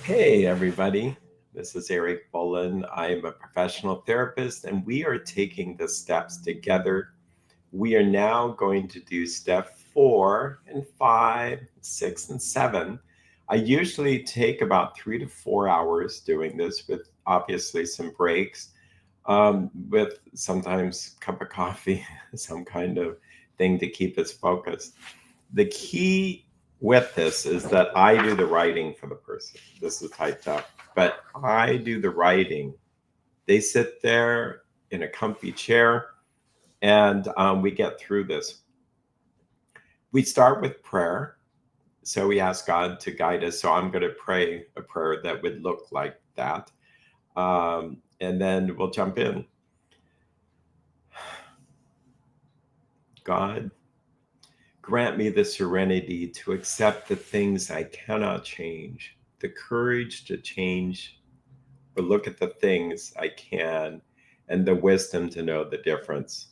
Hey, everybody. This is Erik Bohlin. I'm a professional therapist, and we are taking the steps together. We are now going to do step 4 and 5, 6 and 7. I usually take about 3 to 4 hours doing this with obviously some breaks, with sometimes a cup of coffee, some kind of thing to keep us focused. The key with this is that I do the writing for the person. This is typed up, but I do the writing. They sit there in a comfy chair, and we get through this. We start with prayer. So we ask God to guide us. So I'm going to pray a prayer that would look like that. And then we'll jump in. God, grant me the serenity to accept the things I cannot change, the courage to change or look at the things I can, and the wisdom to know the difference.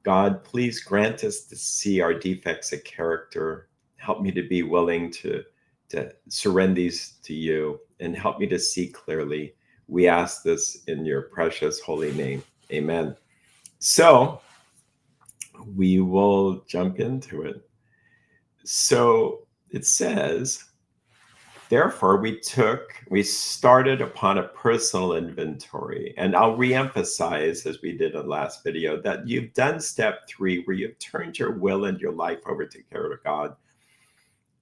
God, please grant us to see our defects of character. Help me to be willing to surrender these to you and help me to see clearly. We ask this in your precious holy name. Amen. So we will jump into it. So it says, therefore, we started upon a personal inventory. And I'll reemphasize, as we did in the last video, that you've done step 3, where you've turned your will and your life over to care of God.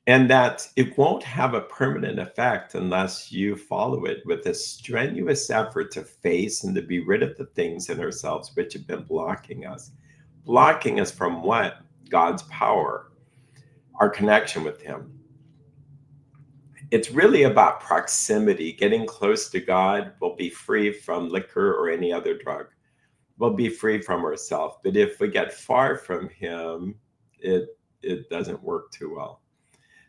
And that it won't have a permanent effect unless you follow it with a strenuous effort to face and to be rid of the things in ourselves which have been blocking us. Blocking us from what? God's power, our connection with Him. It's really about proximity. Getting close to God will be free from liquor or any other drug. We'll be free from ourselves. But if we get far from Him, it doesn't work too well.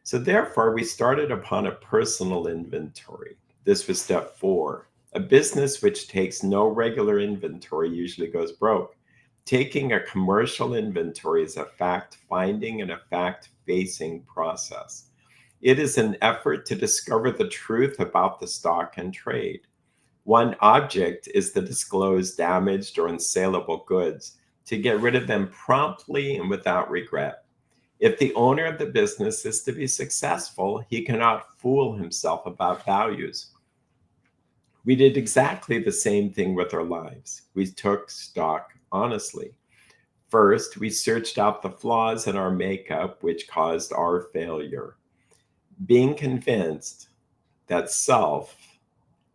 So therefore, we started upon a personal inventory. This was step 4. A business which takes no regular inventory usually goes broke. Taking a commercial inventory is a fact-finding and a fact-facing process. It is an effort to discover the truth about the stock and trade. One object is to disclose damaged or unsaleable goods, to get rid of them promptly and without regret. If the owner of the business is to be successful, he cannot fool himself about values. We did exactly the same thing with our lives. We took stock honestly. First, we searched out the flaws in our makeup which caused our failure. Being convinced that self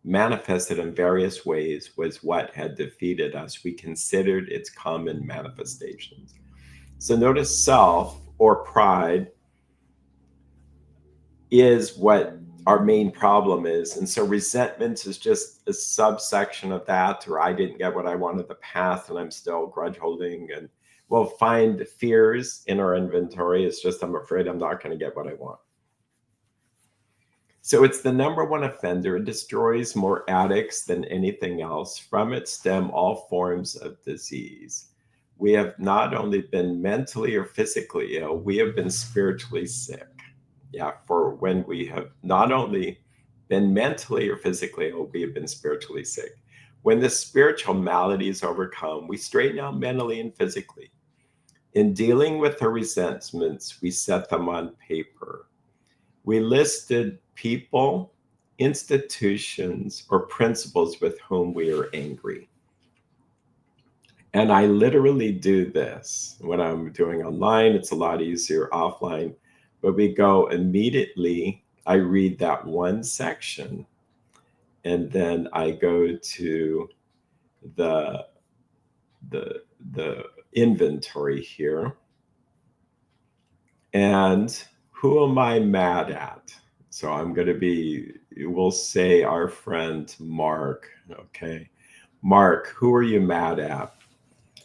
manifested in various ways was what had defeated us, we considered its common manifestations. So notice self or pride is what our main problem is. And so resentment is just a subsection of that, or I didn't get what I wanted the past and I'm still grudge holding. And we'll find fears in our inventory. It's just, I'm afraid I'm not going to get what I want. So it's the number one offender. It destroys more addicts than anything else. From it stem all forms of disease. We have not only been mentally or physically ill, we have been spiritually sick. Yeah, for when we have not only been mentally or physically ill, we have been spiritually sick. When the spiritual malady is overcome, we straighten out mentally and physically. In dealing with our resentments, we set them on paper. We listed people, institutions, or principles with whom we are angry. And I literally do this when I'm doing online. It's a lot easier offline, but we go immediately. I read that one section, and then I go to the inventory here. And who am I mad at? So I'm going to be, we'll say our friend Mark. Okay. Mark, who are you mad at?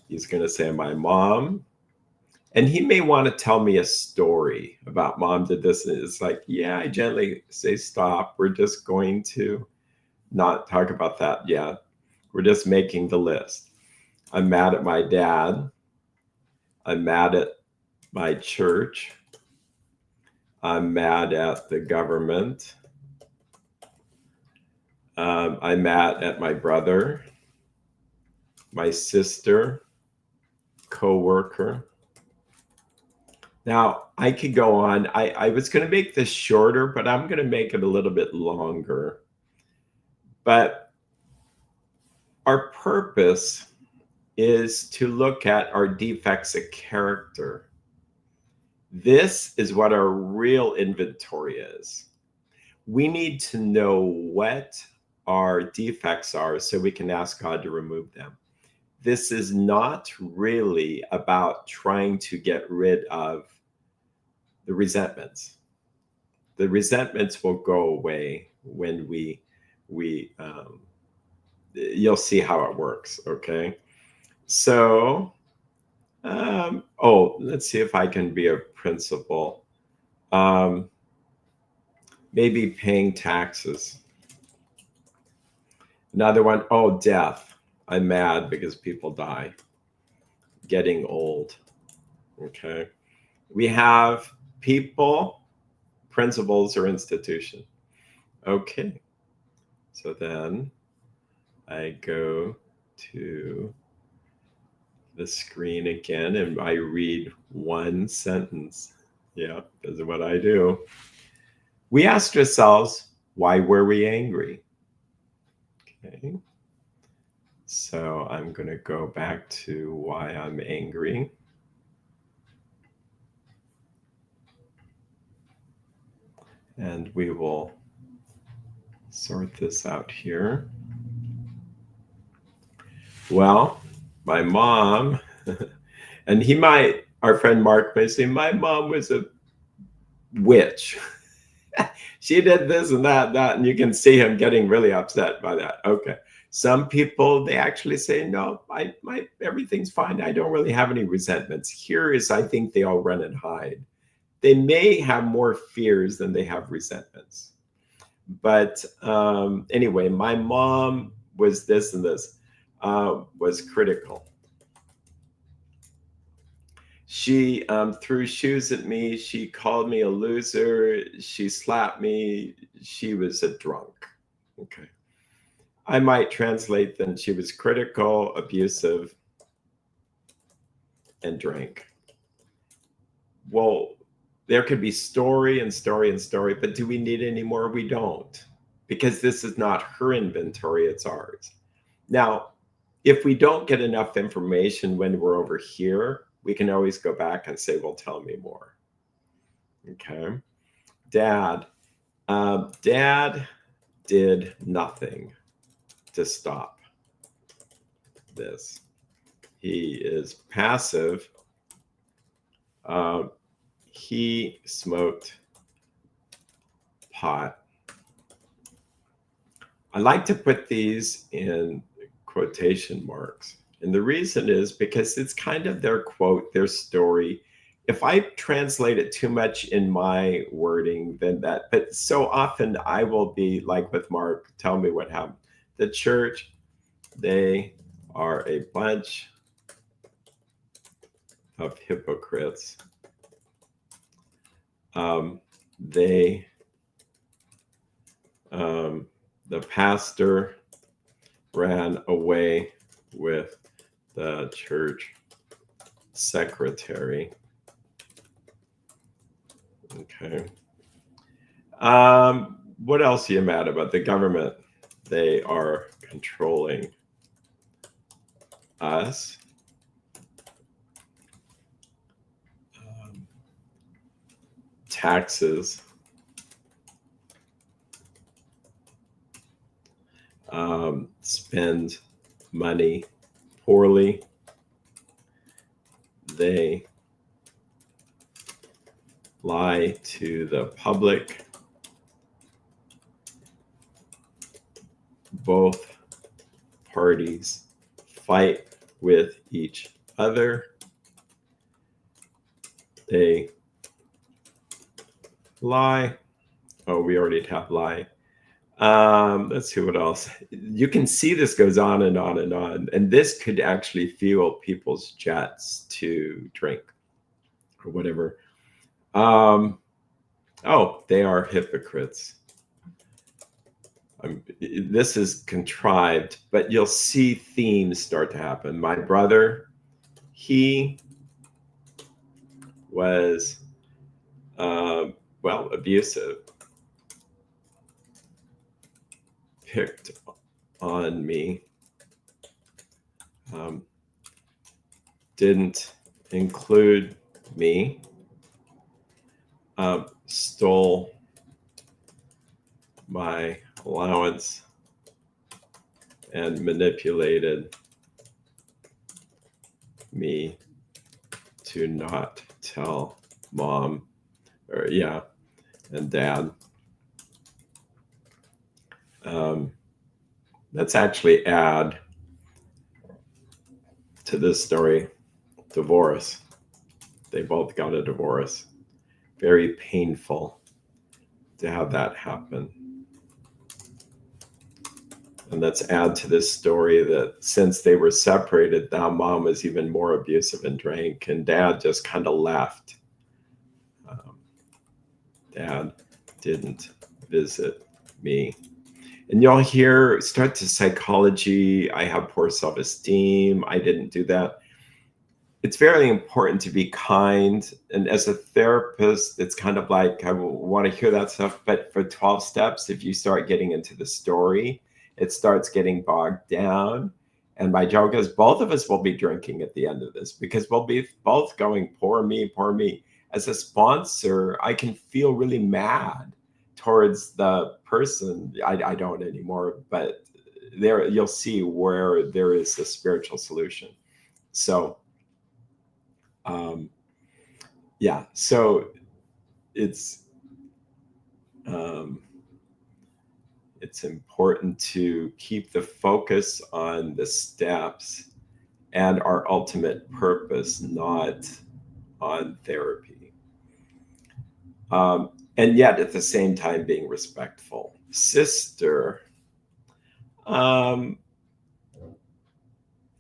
He's going to say my mom. And he may want to tell me a story about mom did this. And it's like, yeah, I gently say, stop. We're just going to not talk about that yet. We're just making the list. I'm mad at my dad. I'm mad at my church. I'm mad at the government. I'm mad at my brother, my sister, coworker. Now, I could go on. I was going to make this shorter, but I'm going to make it a little bit longer. But our purpose is to look at our defects of character. This is what our real inventory is. We need to know what our defects are so we can ask God to remove them. This is not really about trying to get rid of the resentments. The resentments will go away when you'll see how it works. Okay. So, let's see if I can be a principal. Maybe paying taxes. Another one, death. I'm mad because people die. Getting old. Okay. We have people, principles, or institution. Okay. So then I go to the screen again and I read one sentence. Yeah, this is what I do. We asked ourselves, why were we angry? Okay. So I'm going to go back to why I'm angry. And we will sort this out here. Well, my mom, and our friend Mark may say, my mom was a witch. She did this and that, and you can see him getting really upset by that. Okay. Some people, they actually say, no, everything's fine. I don't really have any resentments. Here is, I think they all run and hide. They may have more fears than they have resentments. But anyway, my mom was this and this, was critical. She threw shoes at me. She called me a loser. She slapped me. She was a drunk. Okay. I might translate then she was critical, abusive, and drank. Well, there could be story and story and story, but do we need any more? We don't, because this is not her inventory, it's ours. Now, if we don't get enough information when we're over here, we can always go back and say, well, tell me more. Okay. Dad did nothing to stop this. He is passive. He smoked pot. I like to put these in quotation marks. And the reason is because it's kind of their quote, their story. If I translate it too much in my wording, but so often I will be like with Mark, tell me what happened. The church, they are a bunch of hypocrites. The pastor ran away with the church secretary. Okay. What else are you mad about? The government, they are controlling us. Taxes. Spend money poorly. They lie to the public. Both parties fight with each other. They lie. Oh, we already have lie. Let's see what else. You can see this goes on and on and on. And this could actually fuel people's jets to drink or whatever. They are hypocrites. this is contrived, but you'll see themes start to happen. My brother, he was, well, abusive, picked on me, didn't include me, stole my allowance, and manipulated me to not tell mom and dad. Let's actually add to this story divorce. They both got a divorce. Very painful to have that happen. And let's add to this story that since they were separated, now mom was even more abusive and drank, and dad just kind of left. Dad didn't visit me. And you'll hear, start to psychology. I have poor self-esteem. I didn't do that. It's very important to be kind. And as a therapist, it's kind of like, I want to hear that stuff. But for 12 steps, if you start getting into the story, it starts getting bogged down. And my joke is both of us will be drinking at the end of this because we'll be both going, poor me, poor me. As a sponsor, I can feel really mad towards the person. I don't anymore, but there you'll see where there is a spiritual solution. So so it's important to keep the focus on the steps and our ultimate purpose, not on therapy. And yet at the same time being respectful. Sister, and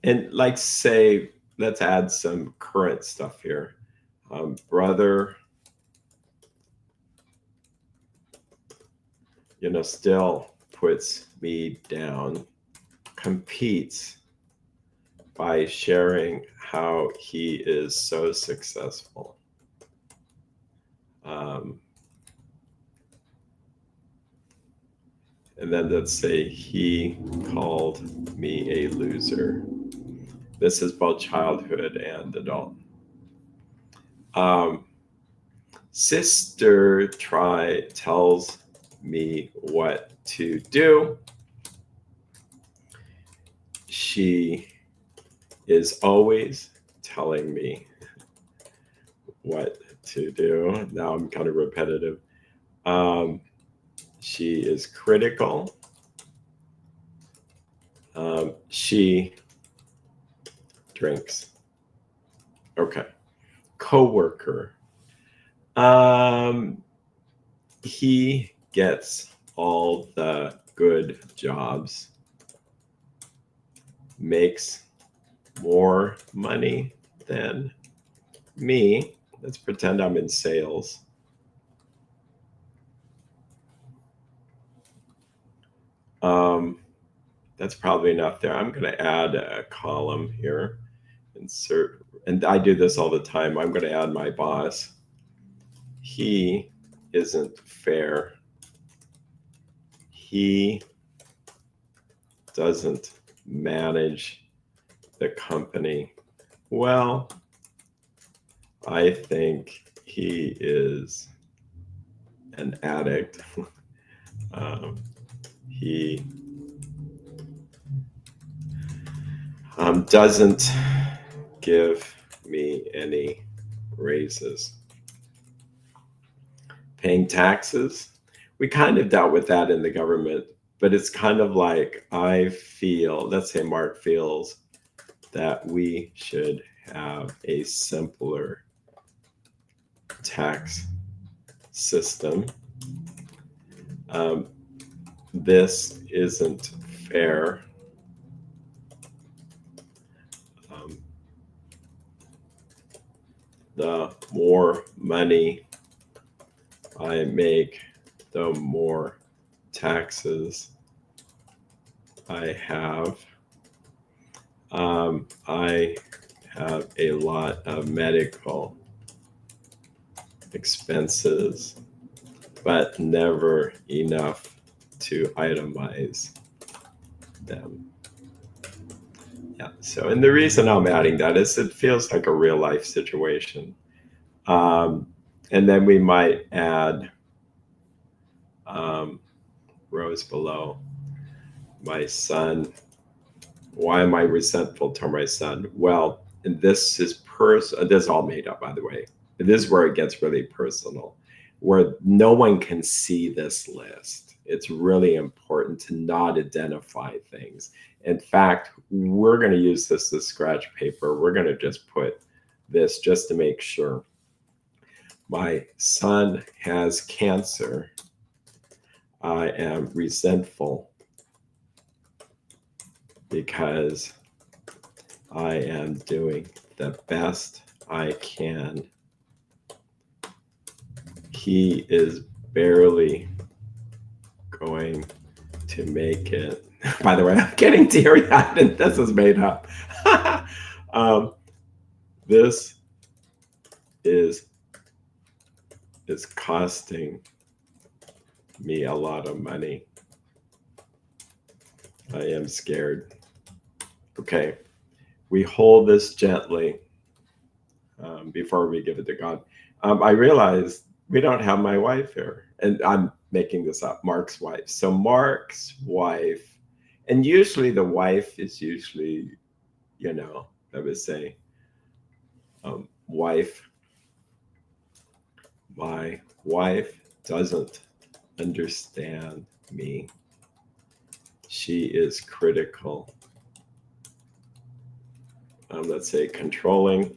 like say, let's add some current stuff here. Brother, still puts me down, competes by sharing how he is so successful. And then let's say he called me a loser. This is both childhood and adult. Sister tells me what to do. She is always telling me what to do. Now I'm kind of repetitive. She is critical. She drinks. Okay. Coworker. He gets all the good jobs, makes more money than me. Let's pretend I'm in sales. That's probably enough there. I'm going to add a column here. Insert, and I do this all the time. I'm going to add my boss. He isn't fair. He doesn't manage the company well. I think he is an addict. He doesn't give me any raises. Paying taxes. We kind of dealt with that in the government, but it's kind of like I feel, let's say Mark feels that we should have a simpler tax system. This isn't fair. The more money I make, the more taxes I have I have a lot of medical expenses, but never enough to itemize them. Yeah. So, and the reason I'm adding that is it feels like a real life situation. Um, and then we might add um, rows below. My son, why am I resentful to my son? Well, and this is this is all made up, by the way. This is where it gets really personal, where no one can see this list. It's really important to not identify things. In fact, we're going to use this as scratch paper. We're going to just put this just to make sure. My son has cancer. I am resentful because I am doing the best I can. He is barely going to make it. By the way, I'm getting teary eyed, and this is made up. This is costing me a lot of money. I am scared. Okay, we hold this gently before we give it to God. I realized we don't have my wife here, and I'm making this up, Mark's wife. So Mark's wife, and usually the wife is usually, I would say, wife. My wife doesn't understand me. She is critical. Let's say controlling.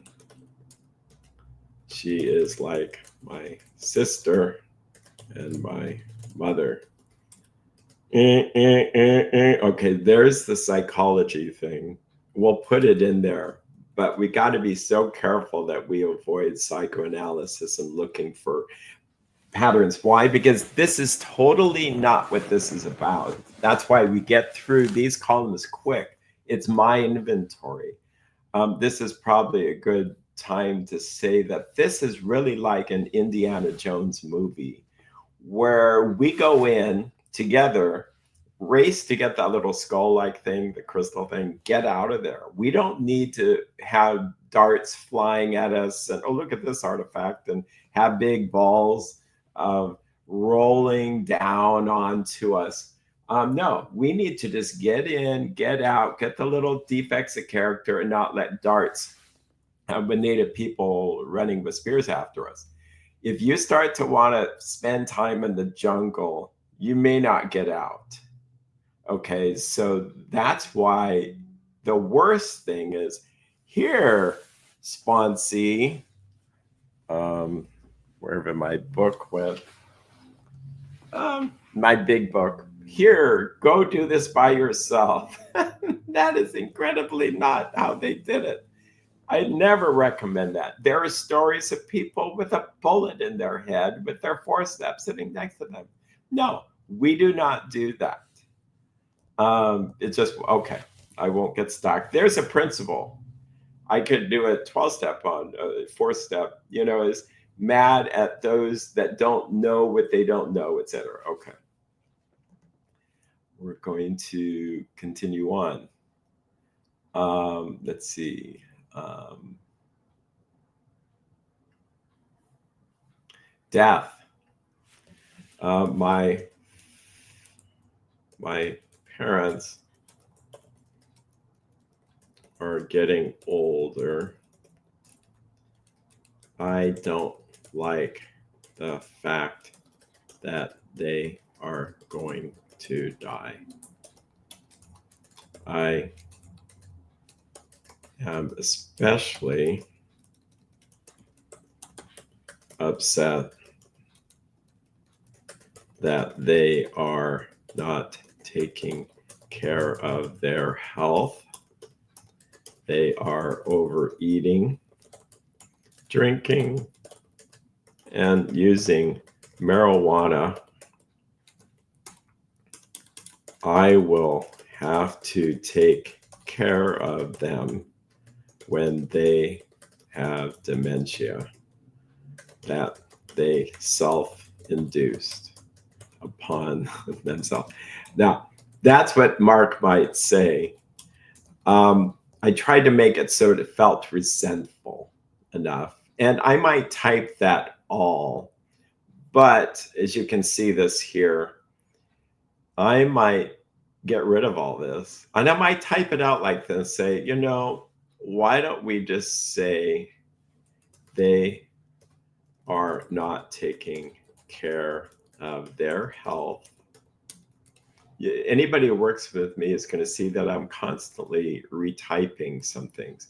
She is like my sister and my mother. Okay, there's the psychology thing. We'll put it in there, but we got to be so careful that we avoid psychoanalysis and looking for patterns. Why? Because this is totally not what this is about. That's why we get through these columns quick. It's my inventory. This is probably a good time to say that this is really like an Indiana Jones movie where we go in together, race to get that little skull-like thing, the crystal thing, get out of there. We don't need to have darts flying at us and, oh, look at this artifact, and have big balls rolling down onto us. No, we need to just get in, get out, get the little defects of character, and not let darts with native people running with spears after us. If you start to want to spend time in the jungle, you may not get out. Okay, so that's why the worst thing is here, sponsee, wherever my book went, my big book, here, go do this by yourself. That is incredibly not how they did it. I never recommend that. There are stories of people with a bullet in their head with their forceps sitting next to them. No, we do not do that. It's just, okay, I won't get stuck. There's a principle. I could do a 12-step on a 4-step, is mad at those that don't know what they don't know, etc. Okay. We're going to continue on. Let's see. Death. My parents are getting older. I don't like the fact that they are going to die. I am especially upset that they are not taking care of their health. They are overeating, drinking, and using marijuana. I will have to take care of them when they have dementia that they self-induced upon themselves. Now, that's what Mark might say. I tried to make it so it felt resentful enough. And I might type that all, but as you can see this here, I might get rid of all this. And I might type it out like this, say, you know, why don't we just say they are not taking care of their health. Anybody who works with me is going to see that I'm constantly retyping some things,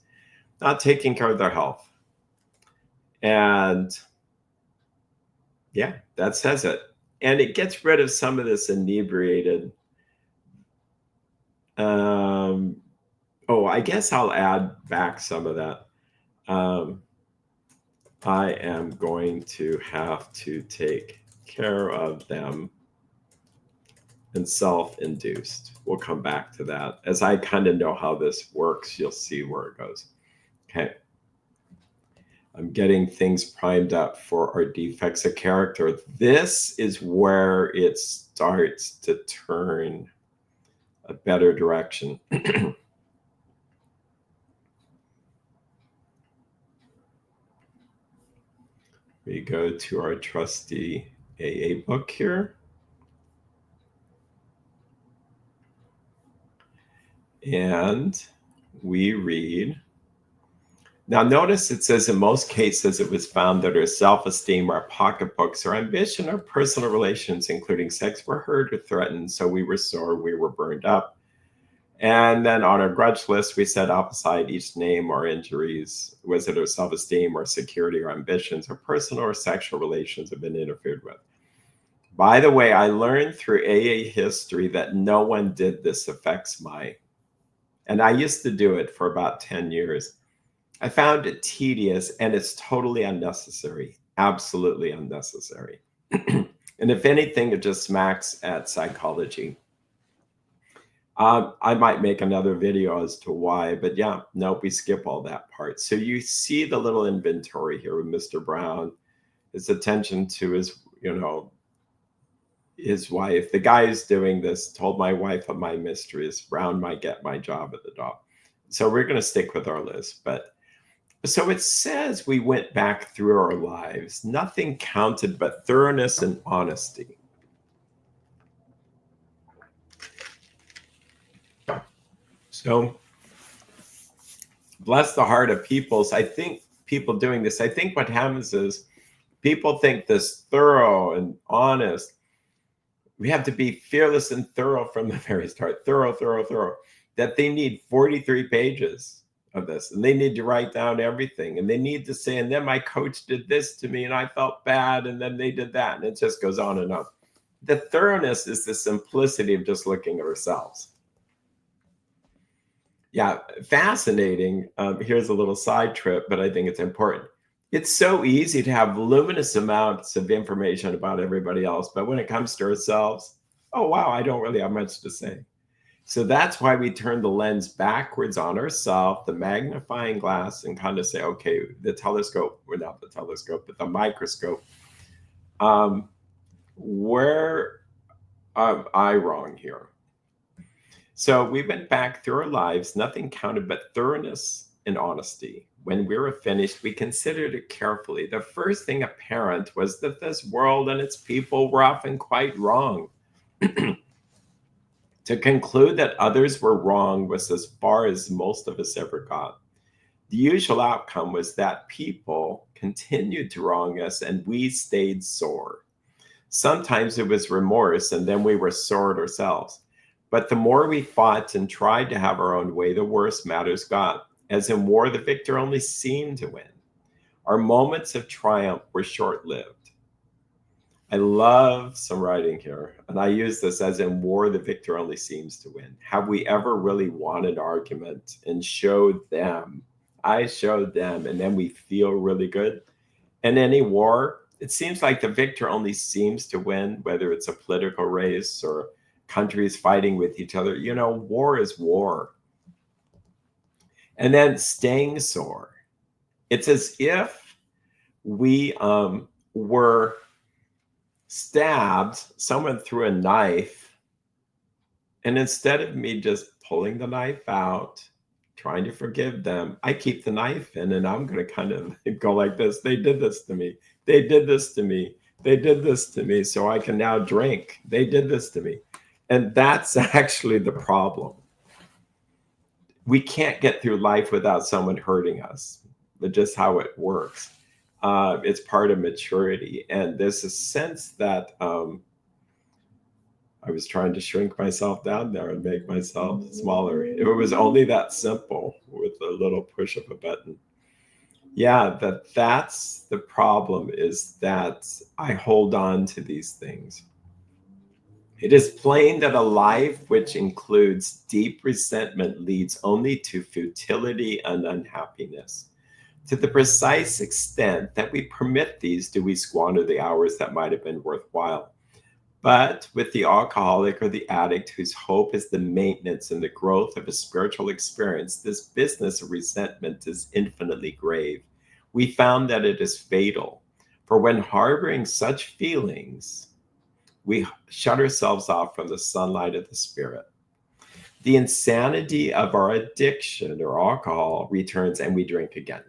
not taking care of their health. And yeah, that says it. And it gets rid of some of this inebriated. I guess I'll add back some of that. I am going to have to take care of them and self-induced. We'll come back to that. As I kind of know how this works, you'll see where it goes. Okay. I'm getting things primed up for our defects of character. This is where it starts to turn a better direction. We go to our trusty AA book here. And we read. Now notice it says in most cases it was found that our self-esteem, our pocketbooks, our ambition, our personal relations, including sex, were hurt or threatened. So we were sore, we were burned up. And then on our grudge list, we set up beside each name our injuries. Was it our self-esteem, our security, our ambitions, our personal or sexual relations have been interfered with? By the way, I learned through AA history that no one did this affects my, and I used to do it for about 10 years. I found it tedious and it's totally unnecessary, absolutely unnecessary. And if anything, it just smacks at psychology. I might make another video as to why, but yeah, nope, we skip all that part. So you see the little inventory here with Mr. Brown, his attention to his, his wife. The guy who's doing this told my wife of my mysteries. Brown might get my job at the dock. So we're going to stick with our list. But so it says we went back through our lives. Nothing counted but thoroughness and honesty. So bless the heart of peoples. I think people doing this, I think what happens is people think this thorough and honest. We have to be fearless and thorough from the very start. Thorough. That they need 43 pages of this. And they need to write down everything. And they need to say, and then my coach did this to me and I felt bad. And then they did that. And it just goes on and on. The thoroughness is the simplicity of just looking at ourselves. Yeah, fascinating. Here's a little side trip, but I think it's important. It's so easy to have luminous amounts of information about everybody else. But when it comes to ourselves, oh, wow, I don't really have much to say. So that's why we turn the lens backwards on ourselves, the magnifying glass, and kind of say, okay, the telescope, or not the telescope, but the microscope. Where am I wrong here? So we went back through our lives, nothing counted but thoroughness and honesty. When we were finished, we considered it carefully. The first thing apparent was that this world and its people were often quite wrong. To conclude that others were wrong was as far as most of us ever got. The usual outcome was that people continued to wrong us and we stayed sore. Sometimes it was remorse and then we were sore at ourselves. But the more we fought and tried to have our own way, the worse matters got. As in war, the victor only seemed to win. Our moments of triumph were short-lived. I love some writing here, and I use this as in war, the victor only seems to win. Have we ever really won an argument and showed them? I showed them, and then we feel really good. In any war, it seems like the victor only seems to win, whether it's a political race or countries fighting with each other. War is war. And then staying sore. It's as if we were stabbed, someone threw a knife, and instead of me just pulling the knife out, trying to forgive them, I keep the knife in and I'm going to kind of go like this. They did this to me. They did this to me. They did this to me. So I can now drink. They did this to me. And that's actually the problem. We can't get through life without someone hurting us. But just how it works. It's part of maturity. And there's a sense that I was trying to shrink myself down there and make myself smaller. If it was only that simple with a little push of a button. Yeah, that's the problem, is that I hold on to these things. It is plain that a life which includes deep resentment leads only to futility and unhappiness. To the precise extent that we permit these, do we squander the hours that might have been worthwhile. But with the alcoholic or the addict whose hope is the maintenance and the growth of a spiritual experience, this business of resentment is infinitely grave. We found that it is fatal, for when harboring such feelings, we shut ourselves off from the sunlight of the spirit. The insanity of our addiction or alcohol returns and we drink again.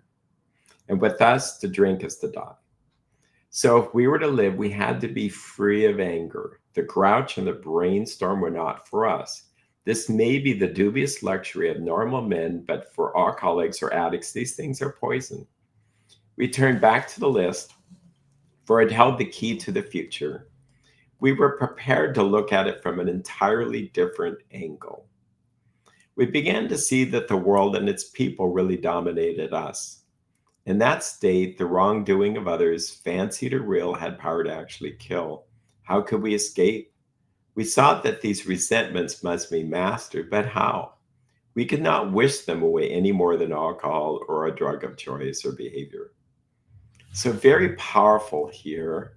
And with us, to drink is to die. So if we were to live, we had to be free of anger. The grouch and the brainstorm were not for us. This may be the dubious luxury of normal men, but for alcoholics or addicts, these things are poison. We turned back to the list, for it held the key to the future. We were prepared to look at it from an entirely different angle. We began to see that the world and its people really dominated us. In that state, the wrongdoing of others, fancied or real, had power to actually kill. How could we escape? We saw that these resentments must be mastered, but how? We could not wish them away any more than alcohol or a drug of choice or behavior. So very powerful here.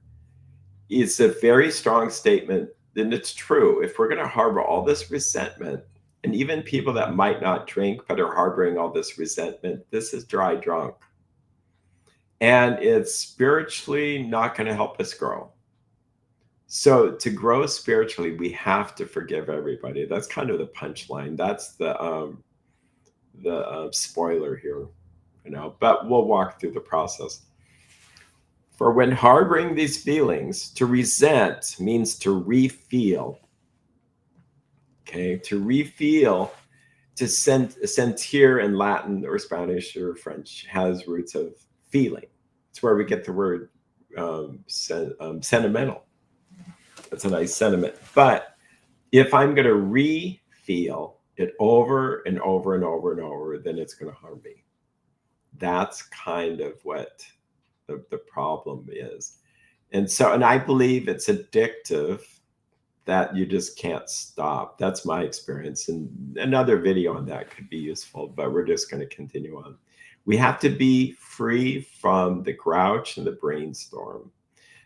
It's a very strong statement, and it's true. If we're going to harbor all this resentment, and even people that might not drink but are harboring all this resentment, this is dry drunk. And it's spiritually not going to help us grow. So to grow spiritually, we have to forgive everybody. That's kind of the punchline. That's the spoiler here, but we'll walk through the process. For when harboring these feelings, to resent means to re-feel. Okay, to re-feel, to sentir in Latin or Spanish or French has roots of feeling. It's where we get the word sentimental. That's a nice sentiment. But if I'm going to re-feel it over and over and over and over, then it's going to harm me. That's kind of what the problem is. And I believe it's addictive, that you just can't stop. That's my experience. And another video on that could be useful, but we're just going to continue on. We have to be free from the grouch and the brainstorm.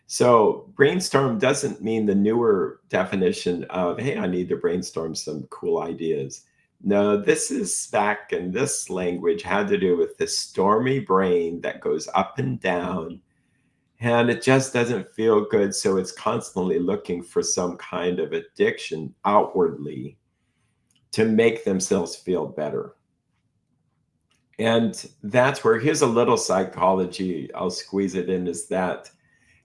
So brainstorm doesn't mean the newer definition of, hey, I need to brainstorm some cool ideas. No, this is back in this language had to do with the stormy brain that goes up and down, and it just doesn't feel good. So it's constantly looking for some kind of addiction outwardly to make themselves feel better. And that's where, here's a little psychology, I'll squeeze it in, is that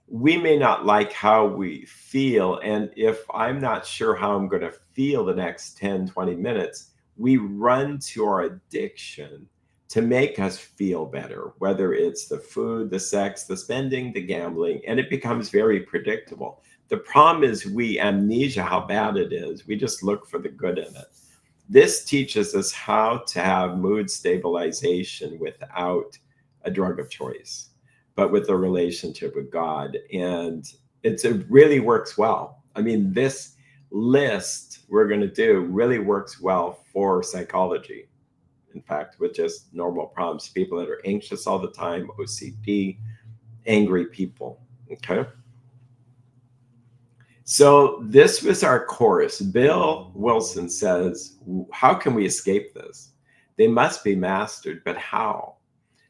we may not like how we feel. And if I'm not sure how I'm going to feel the next 10, 20 minutes, we run to our addiction to make us feel better, whether it's the food, the sex, the spending, the gambling, and it becomes very predictable. The problem is we amnesia how bad it is. We just look for the good in it. This teaches us how to have mood stabilization without a drug of choice, but with a relationship with God. And it really works well. I mean, this list we're going to do really works well for psychology. In fact, with just normal problems, people that are anxious all the time, OCD, angry people. Okay. So this was our chorus. Bill Wilson says, how can we escape this? They must be mastered, but how?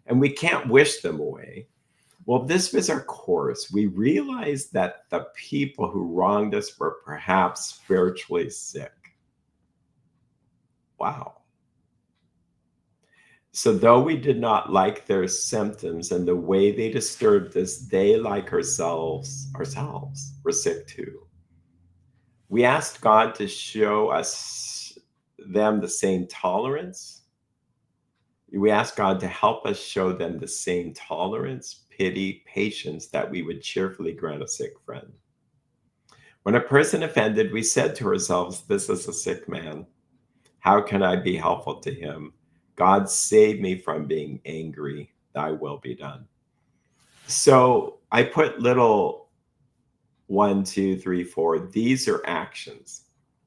And we can't wish them away. Well, this was our chorus. We realized that the people who wronged us were perhaps spiritually sick. Wow. So though we did not like their symptoms and the way they disturbed us, they, like ourselves, were sick too. We asked God to show us them the same tolerance. We asked God to help us show them the same tolerance, pity, patience that we would cheerfully grant a sick friend. When a person offended, we said to ourselves, this is a sick man. How can I be helpful to him? God save me from being angry. Thy will be done. So I put little 1, 2, 3, 4. These are actions.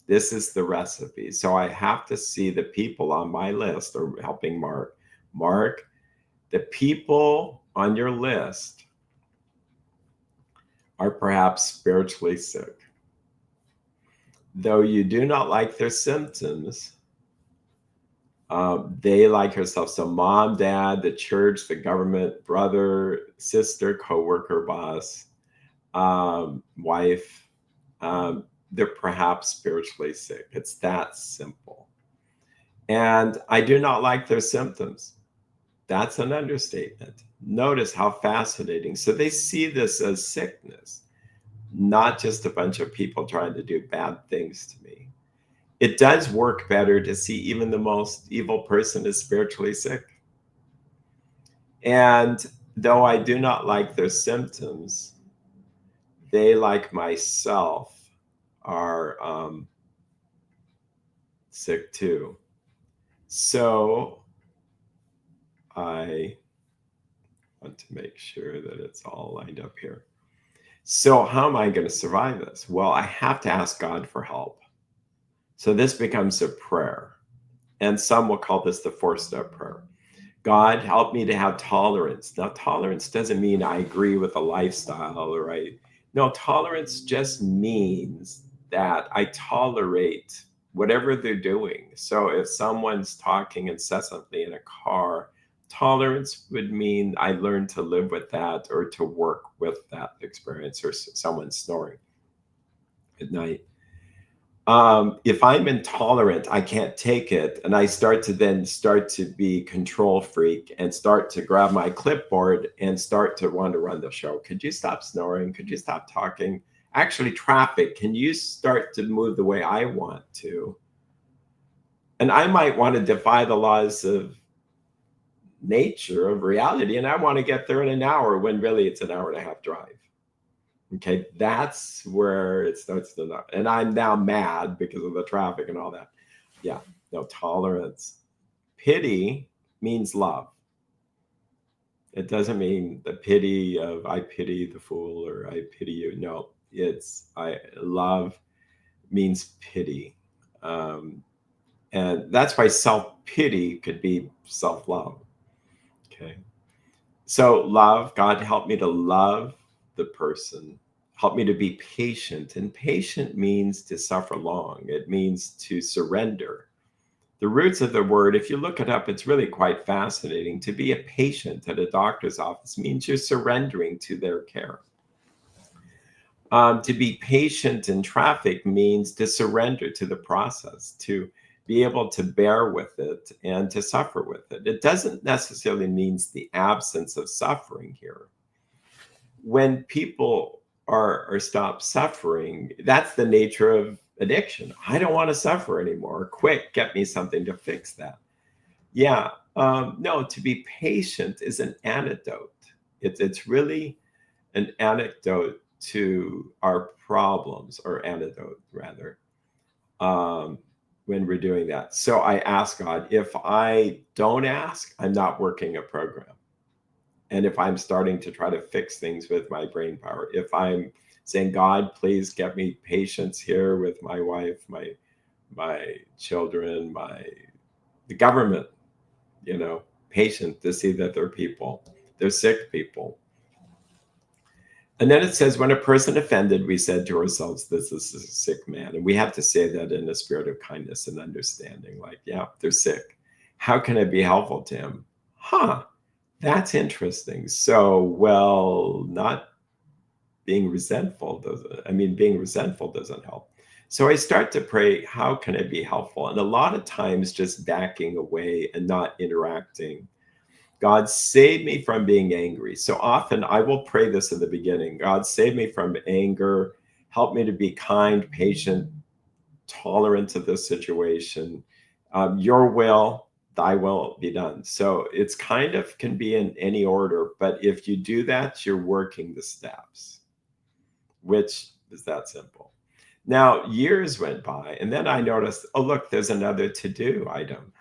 This is the recipe. So I have to see the people on my list are helping Mark. Mark, the people on your list are perhaps spiritually sick. Though you do not like their symptoms, they like yourself. So mom, dad, the church, the government, brother, sister, coworker, boss, wife, they're perhaps spiritually sick. It's that simple. And I do not like their symptoms. That's an understatement. Notice how fascinating. So they see this as sickness, not just a bunch of people trying to do bad things to me. It does work better to see even the most evil person is spiritually sick. And though I do not like their symptoms, they, like myself, are sick too. So I want to make sure that it's all lined up here. So how am I going to survive this? Well, I have to ask God for help. So this becomes a prayer. And some will call this the 4-step prayer. God, help me to have tolerance. Now, tolerance doesn't mean I agree with a lifestyle, right? No, tolerance just means that I tolerate whatever they're doing. So if someone's talking incessantly in a car, tolerance would mean I learn to live with that or to work with that experience, or someone snoring at night. If I'm intolerant, I can't take it, and I start to be control freak and start to grab my clipboard and start to want to run the show. Could you stop snoring? Could you stop talking? Actually, traffic, can you start to move the way I want to? And I might want to defy the laws of nature, of reality, and I want to get there in an hour when really it's an hour and a half drive. Okay, that's where it starts to not. And I'm now mad because of the traffic and all that. Yeah, no tolerance. Pity means love. It doesn't mean the pity of I pity the fool or I pity you. No, it's I love means pity. And that's why self-pity could be self-love. Okay. So love, God help me to love the person. Help me to be patient. And patient means to suffer long. It means to surrender. The roots of the word, if you look it up, it's really quite fascinating. To be a patient at a doctor's office means you're surrendering to their care. To be patient in traffic means to surrender to the process, to be able to bear with it and to suffer with it. It doesn't necessarily mean the absence of suffering here. When people are stopped suffering, that's the nature of addiction. I don't want to suffer anymore. Quick, get me something to fix that. Yeah, no, to be patient is an antidote. It's really an antidote to our problems, or antidote rather, when we're doing that. So I ask God, if I don't ask, I'm not working a program. And if I'm starting to try to fix things with my brain power, if I'm saying, God, please get me patience here with my wife, my children, the government, patient to see that they're people, they're sick people. And then it says, when a person offended, we said to ourselves, this is a sick man. And we have to say that in a spirit of kindness and understanding, like, yeah, they're sick. How can I be helpful to him? Huh, that's interesting. So, well, not being resentful doesn't, I mean, being resentful doesn't help. So I start to pray, how can I be helpful? And a lot of times just backing away and not interacting. God, save me from being angry. So often I will pray this in the beginning: God, save me from anger. Help me to be kind, patient, tolerant to this situation. Your will, thy will be done. So it's kind of can be in any order, but if you do that, you're working the steps, which is that simple. Now, years went by, and then I noticed, oh, look, there's another to do item.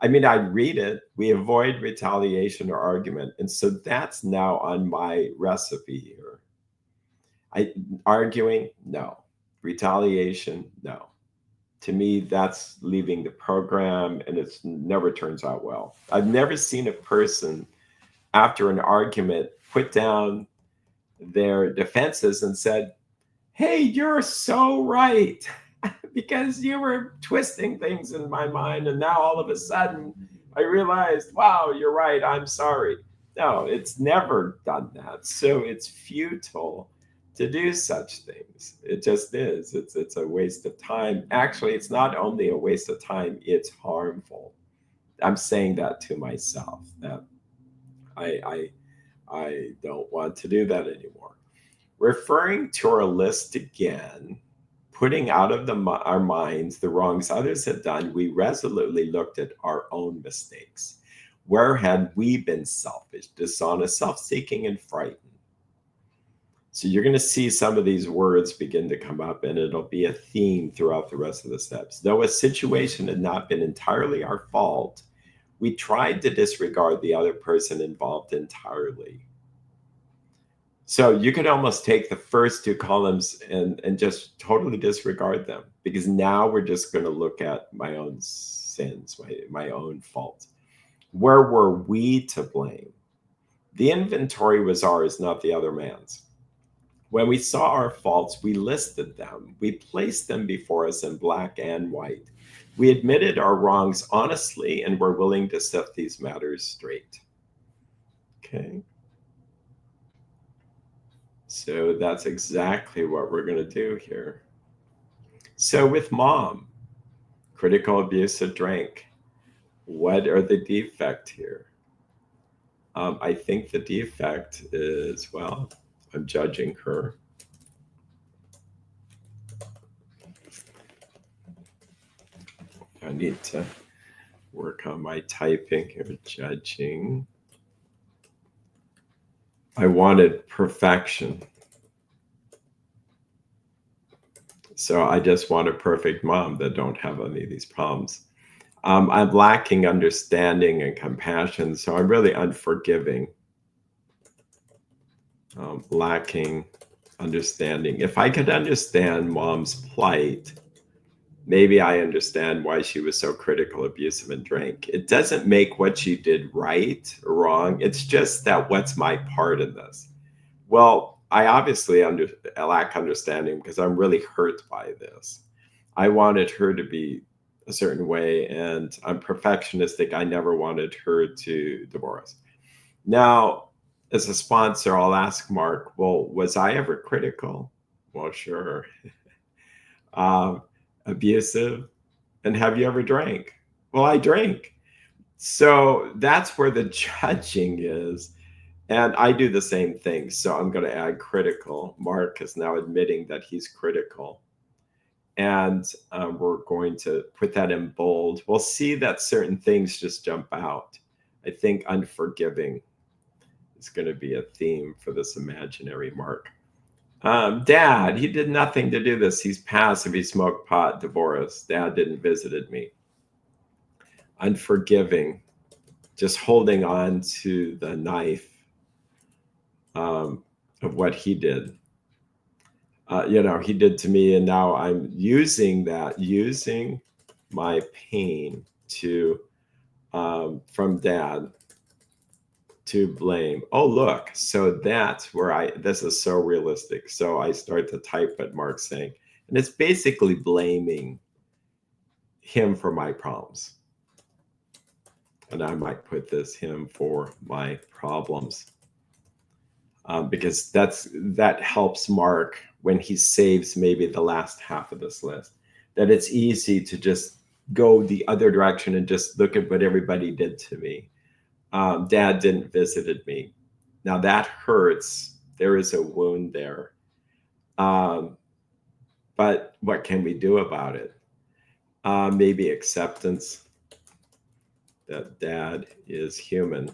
I mean, I read it, we avoid retaliation or argument. And so that's now on my recipe here. I arguing, no. Retaliation, no. To me, that's leaving the program and it's never turns out well. I've never seen a person after an argument put down their defenses and said, hey, you're so right. Because you were twisting things in my mind. And now all of a sudden I realized, wow, you're right. I'm sorry. No, it's never done that. So it's futile to do such things. It just is. It's a waste of time. Actually, it's not only a waste of time, it's harmful. I'm saying that to myself that I I, I don't want to do that anymore. Referring to our list again, putting out of our minds the wrongs others had done, we resolutely looked at our own mistakes. Where had we been selfish, dishonest, self seeking, and frightened? So you're going to see some of these words begin to come up, and it'll be a theme throughout the rest of the steps. Though a situation had not been entirely our fault, we tried to disregard the other person involved entirely. So you could almost take the first two columns and just totally disregard them, because now we're just going to look at my own sins, my own faults. Where were we to blame? The inventory was ours, not the other man's. When we saw our faults, we listed them. We placed them before us in black and white. We admitted our wrongs honestly and were willing to set these matters straight. Okay. So that's exactly what we're going to do here. So with mom, critical, abusive, drank, what are the defect here? I think the defect is, well, I'm judging her. I need to work on my typing here. Judging. I wanted perfection. So I just want a perfect mom that don't have any of these problems. I'm lacking understanding and compassion, so I'm really unforgiving. Lacking understanding. If I could understand mom's plight, maybe I understand why she was so critical, abusive, and drank. It doesn't make what she did right or wrong. It's just that, what's my part in this? Well, I obviously lack understanding because I'm really hurt by this. I wanted her to be a certain way, and I'm perfectionistic. I never wanted her to divorce. Now, as a sponsor, I'll ask Mark, well, was I ever critical? Well, sure. Um, Abusive? And have you ever drank? Well, I drank. So that's where the judging is. And I do the same thing. So I'm going to add critical. Mark is now admitting that he's critical. And we're going to put that in bold. We'll see that certain things just jump out. I think unforgiving is going to be a theme for this imaginary Mark. Dad, he did nothing to do this. He's passive. He smoked pot, divorced. Dad didn't visited me. Unforgiving, just holding on to the knife of what he did. He did to me, and now I'm using my pain to from dad to blame. Oh, look. So that's where this is so realistic. So I start to type what Mark's saying. And it's basically blaming him for my problems. And I might put this him for my problems. Because that helps Mark when he saves maybe the last half of this list. That it's easy to just go the other direction and just look at what everybody did to me. Dad didn't visited me. Now that hurts. There is a wound there. But what can we do about it? Maybe acceptance that Dad is human.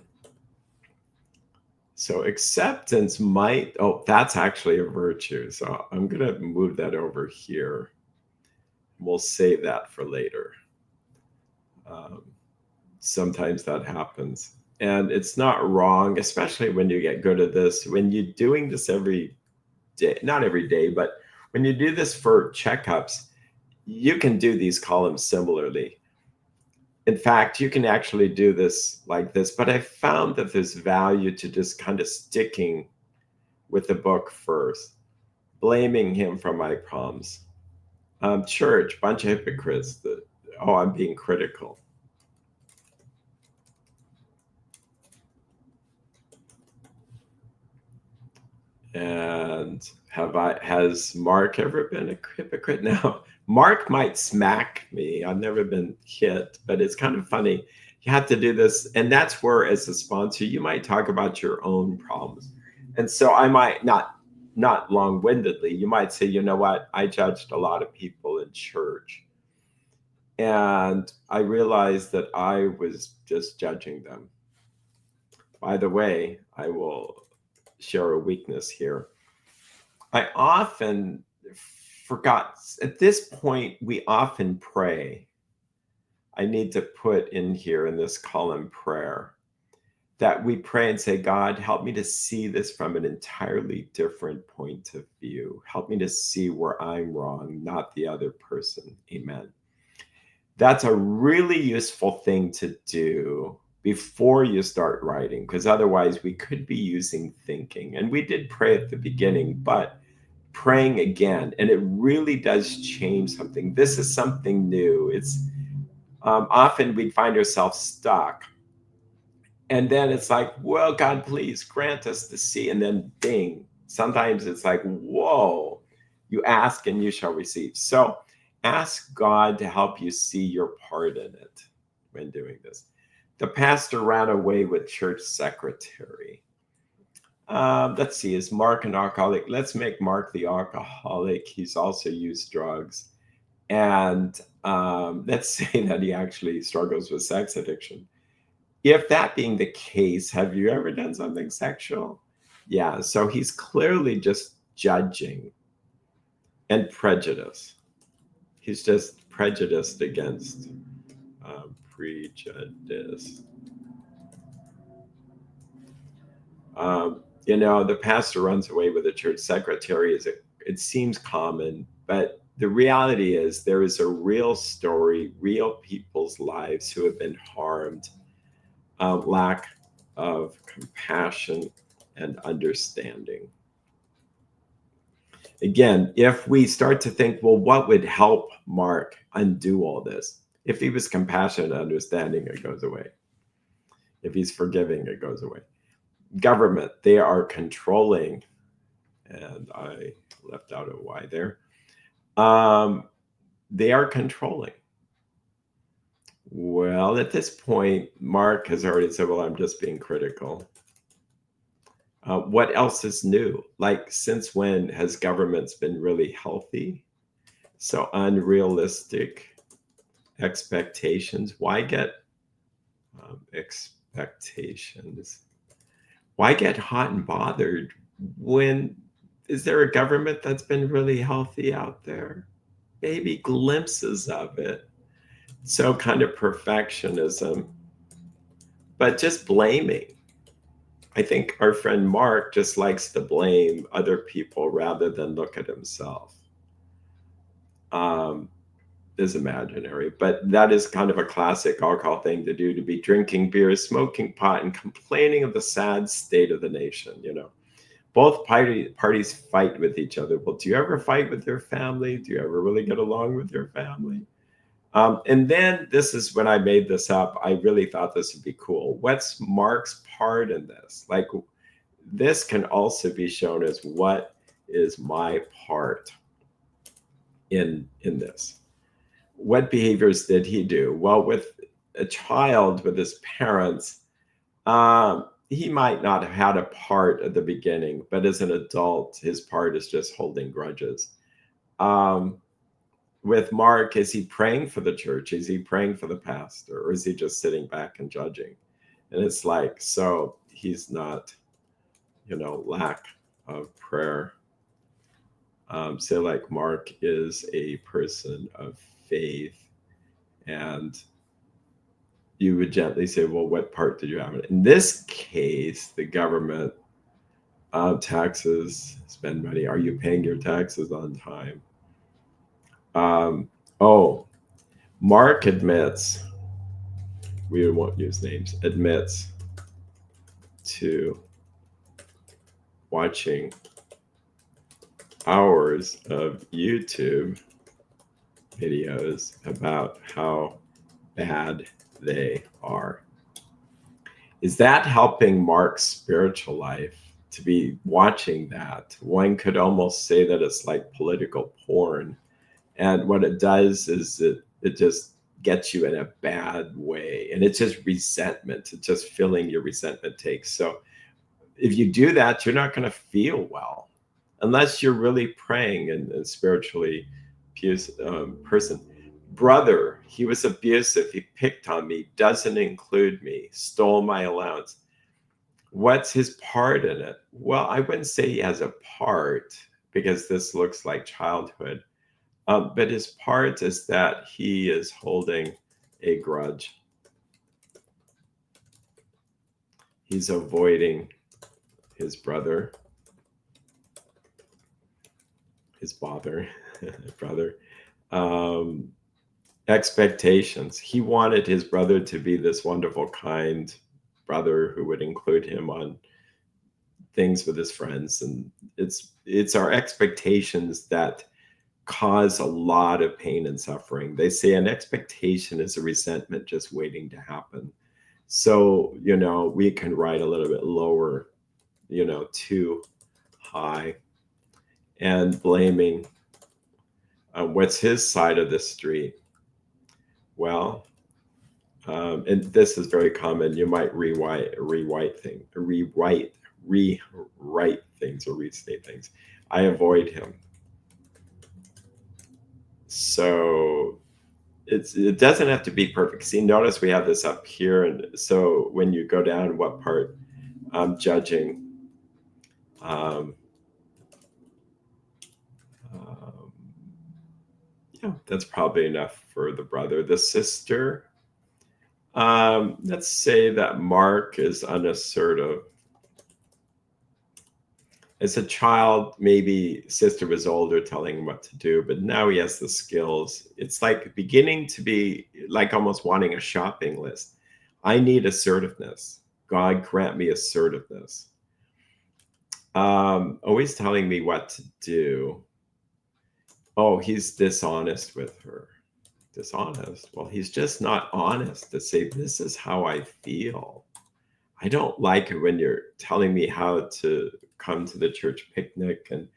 So acceptance might, oh, that's actually a virtue. So I'm going to move that over here. We'll save that for later. Sometimes that happens. And it's not wrong, especially when you get good at this. When you're doing this every day, not every day, but when you do this for checkups, you can do these columns similarly. In fact, you can actually do this like this, but I found that there's value to just kind of sticking with the book first, blaming him for my problems. Church, bunch of hypocrites. I'm being critical. And has Mark ever been a hypocrite? No. Mark might smack me. I've never been hit, but it's kind of funny. You have to do this. And that's where, as a sponsor, you might talk about your own problems. And so I might not long-windedly, you might say, you know what? I judged a lot of people in church. And I realized that I was just judging them. By the way, I will share a weakness here. I often forgot, at this point, we often pray. I need to put in here in this column prayer that we pray and say, God, help me to see this from an entirely different point of view. Help me to see where I'm wrong, not the other person. Amen. That's a really useful thing to do before you start writing, because otherwise we could be using thinking. And we did pray at the beginning, but praying again, and it really does change something. This is something new. It's often we find ourselves stuck. And then it's like, well, God, please grant us to see. And then ding. Sometimes it's like, whoa, you ask and you shall receive. So ask God to help you see your part in it when doing this. The pastor ran away with church secretary. Let's see, is Mark an alcoholic? Let's make Mark the alcoholic. He's also used drugs. And let's say that he actually struggles with sex addiction. If that being the case, have you ever done something sexual? Yeah, so he's clearly just judging and prejudice. He's just prejudiced against prejudice. The pastor runs away with the church secretary. It seems common, but the reality is there is a real story, real people's lives who have been harmed, lack of compassion and understanding. Again, if we start to think, well, what would help Mark undo all this? If he was compassionate and understanding, it goes away. If he's forgiving, it goes away. Government, they are controlling, and I left out a Y there. They are controlling. Well, at this point, Mark has already said, well, I'm just being critical. What else is new? Like, since when has governments been really healthy? So unrealistic expectations. Why get expectations? Why get hot and bothered when is there a government that's been really healthy out there? Maybe glimpses of it. So kind of perfectionism, but just blaming. I think our friend Mark just likes to blame other people rather than look at himself. is imaginary, but that is kind of a classic alcohol thing to do, to be drinking beer, smoking pot, and complaining of the sad state of the nation. Both parties fight with each other. Well, do you ever fight with your family? Do you ever really get along with your family? And then this is when I made this up. I really thought this would be cool. What's Mark's part in this? Like, this can also be shown as, what is my part in this? What behaviors did he do? Well, with a child, with his parents, he might not have had a part at the beginning, but as an adult, his part is just holding grudges. With Mark, is he praying for the church? Is he praying for the pastor? Or is he just sitting back and judging? And it's like, so he's not, lack of prayer. So like Mark is a person of faith, and you would gently say, well, what part did you have in it? In this case, the government, taxes, spend money. Are you paying your taxes on time? Mark admits, we won't use names, admits to watching hours of YouTube videos about how bad they are. Is that helping Mark's spiritual life to be watching that? One could almost say that it's like political porn. And what it does is it just gets you in a bad way. And it's just resentment. It's just filling your resentment takes. So if you do that, you're not going to feel well unless you're really praying and spiritually person. Brother, he was abusive. He picked on me, doesn't include me, stole my allowance. What's his part in it? Well, I wouldn't say he has a part, because this looks like childhood. But his part is that he is holding a grudge. He's avoiding his brother, his brother. Expectations. He wanted his brother to be this wonderful, kind brother who would include him on things with his friends. And it's our expectations that cause a lot of pain and suffering. They say an expectation is a resentment just waiting to happen. So, we can write a little bit lower, too high, and blaming. What's his side of the street? Well, and this is very common. You might rewrite things, or restate things. I avoid him. So it doesn't have to be perfect. See, notice we have this up here, and so when you go down, what part? Judging. Yeah, that's probably enough for the brother. The sister. Let's say that Mark is unassertive. As a child, maybe sister was older, telling him what to do, but now he has the skills. It's like beginning to be like almost wanting a shopping list. I need assertiveness. God, grant me assertiveness. Always telling me what to do. Oh, he's dishonest with her. Dishonest. Well, he's just not honest to say, this is how I feel. I don't like it when you're telling me how to come to the church picnic and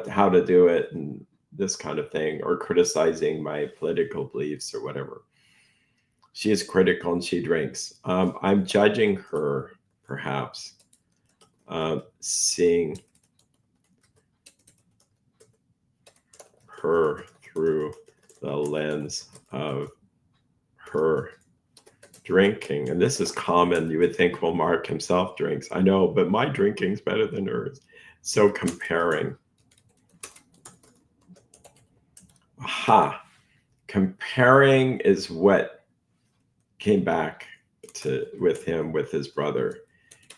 how to do it and this kind of thing, or criticizing my political beliefs or whatever. She is critical and she drinks. I'm judging her, perhaps, seeing her through the lens of her drinking. And this is common. You would think, well, Mark himself drinks. I know, but my drinking's better than hers. So comparing. Aha. Comparing is what came back with him, with his brother.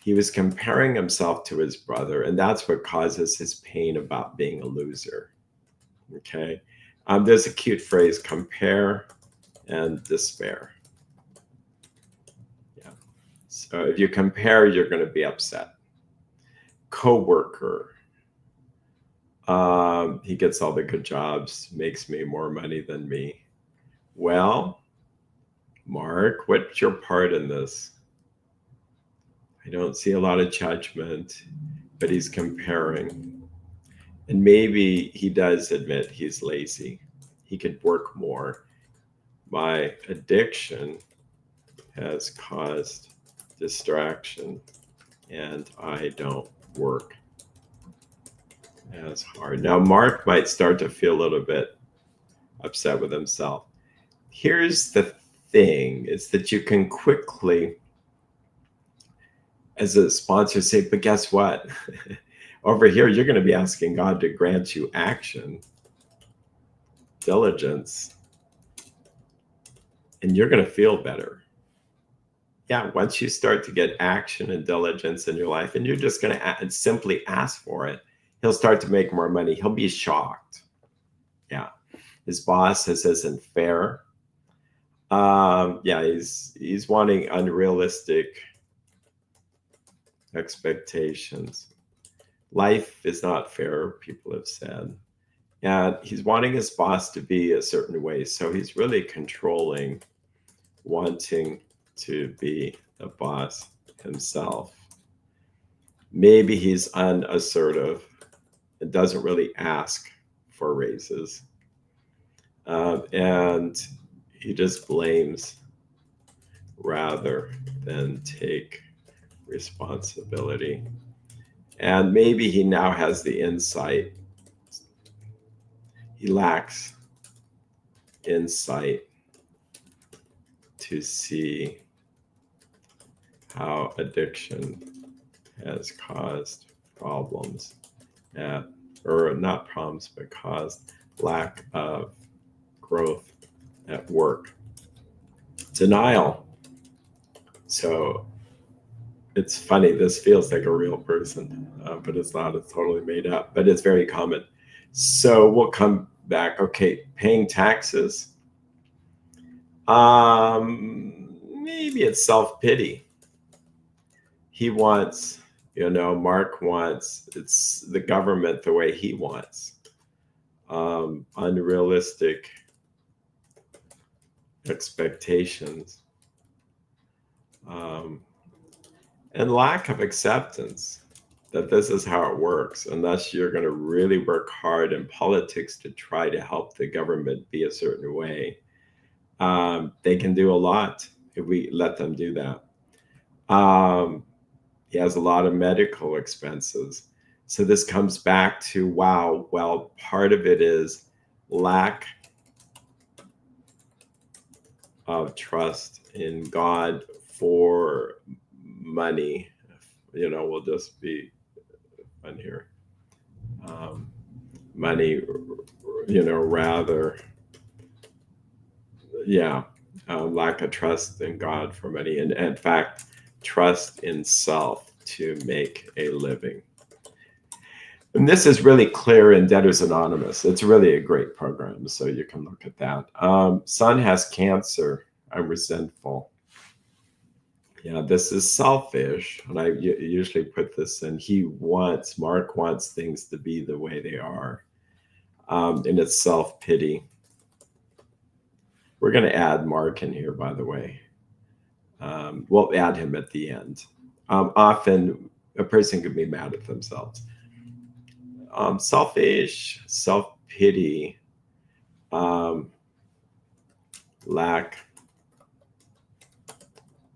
He was comparing himself to his brother, and that's what causes his pain about being a loser. Okay. There's a cute phrase, compare and despair. Yeah. So if you compare, you're going to be upset. Coworker. He gets all the good jobs, makes me more money than me. Well, Mark, what's your part in this? I don't see a lot of judgment, but he's comparing. And maybe he does admit he's lazy. He could work more. My addiction has caused distraction, and I don't work as hard. Now, Mark might start to feel a little bit upset with himself. Here's the thing, is that you can quickly, as a sponsor, say, but guess what? Over here, you're going to be asking God to grant you action, diligence, and you're going to feel better. Yeah, once you start to get action and diligence in your life, and you're just going to simply ask for it, he'll start to make more money. He'll be shocked. Yeah. His boss says isn't fair. Yeah, he's wanting unrealistic expectations. Life is not fair, people have said. And he's wanting his boss to be a certain way. So he's really controlling, wanting to be a boss himself. Maybe he's unassertive and doesn't really ask for raises. And he just blames rather than take responsibility. And maybe he now has the insight. He lacks insight to see how addiction has caused problems or not problems, but caused lack of growth at work. Denial. So it's funny, this feels like a real person, but it's not. It's totally made up, but it's very common. So we'll come back. Okay, paying taxes. Maybe it's self-pity. He wants, Mark wants, it's the government the way he wants. Unrealistic expectations. And lack of acceptance that this is how it works, unless you're going to really work hard in politics to try to help the government be a certain way. They can do a lot if we let them do that. He has a lot of medical expenses. So this comes back to, wow, well, part of it is lack of trust in God for money. We'll just be fun here. Money, rather, lack of trust in God for money. And in fact, trust in self to make a living. And this is really clear in Debtors Anonymous. It's really a great program, so you can look at that. Son has cancer. I'm resentful. Yeah, this is selfish. And I usually put this in, Mark wants things to be the way they are. And it's self-pity. We're going to add Mark in here, by the way. We'll add him at the end. Often a person can be mad at themselves. Selfish, self-pity, lack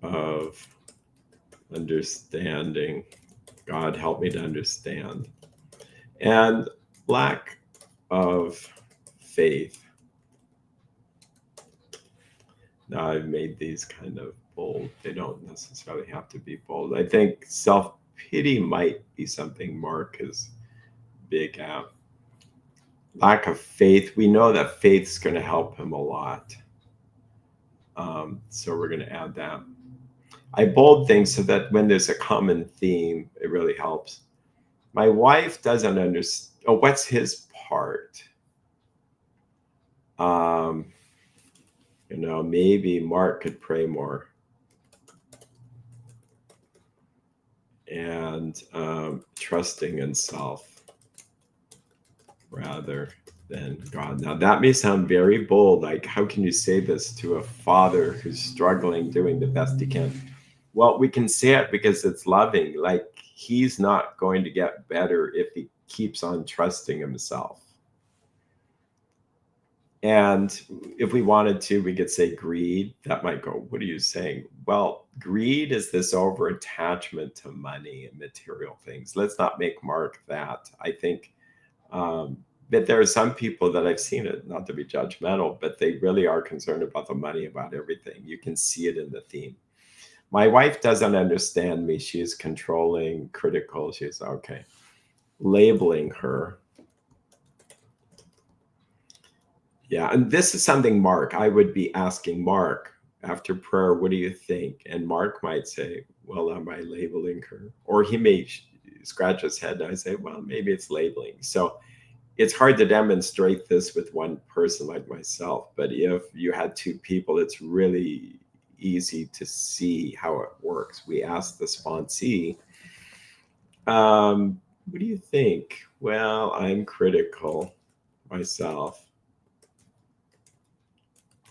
of understanding. God help me to understand. And lack of faith. Now I've made these kind of bold. They don't necessarily have to be bold. I think self-pity might be something Mark is big at. Lack of faith. We know that faith's going to help him a lot. So we're going to add that. I bold things so that when there's a common theme, it really helps. My wife doesn't understand. Oh, what's his part? Um, maybe Mark could pray more and trusting in self rather than God. Now, that may sound very bold. Like, how can you say this to a father who's struggling, doing the best he can? Well, we can say it because it's loving. Like, he's not going to get better if he keeps on trusting himself. And if we wanted to, we could say greed. That might go, what are you saying? Well, greed is this over attachment to money and material things. Let's not make Mark that. I think, but there are some people that I've seen it, not to be judgmental, but they really are concerned about the money, about everything. You can see it in the theme. My wife doesn't understand me. She's controlling, critical. She's okay. Labeling her. Yeah, and this is something I would be asking Mark after prayer, what do you think? And Mark might say, well, am I labeling her? Or he may scratch his head and I say, well, maybe it's labeling. So it's hard to demonstrate this with one person like myself. But if you had two people, it's really easy to see how it works. We asked the sponsee, what do you think? Well, I'm critical myself.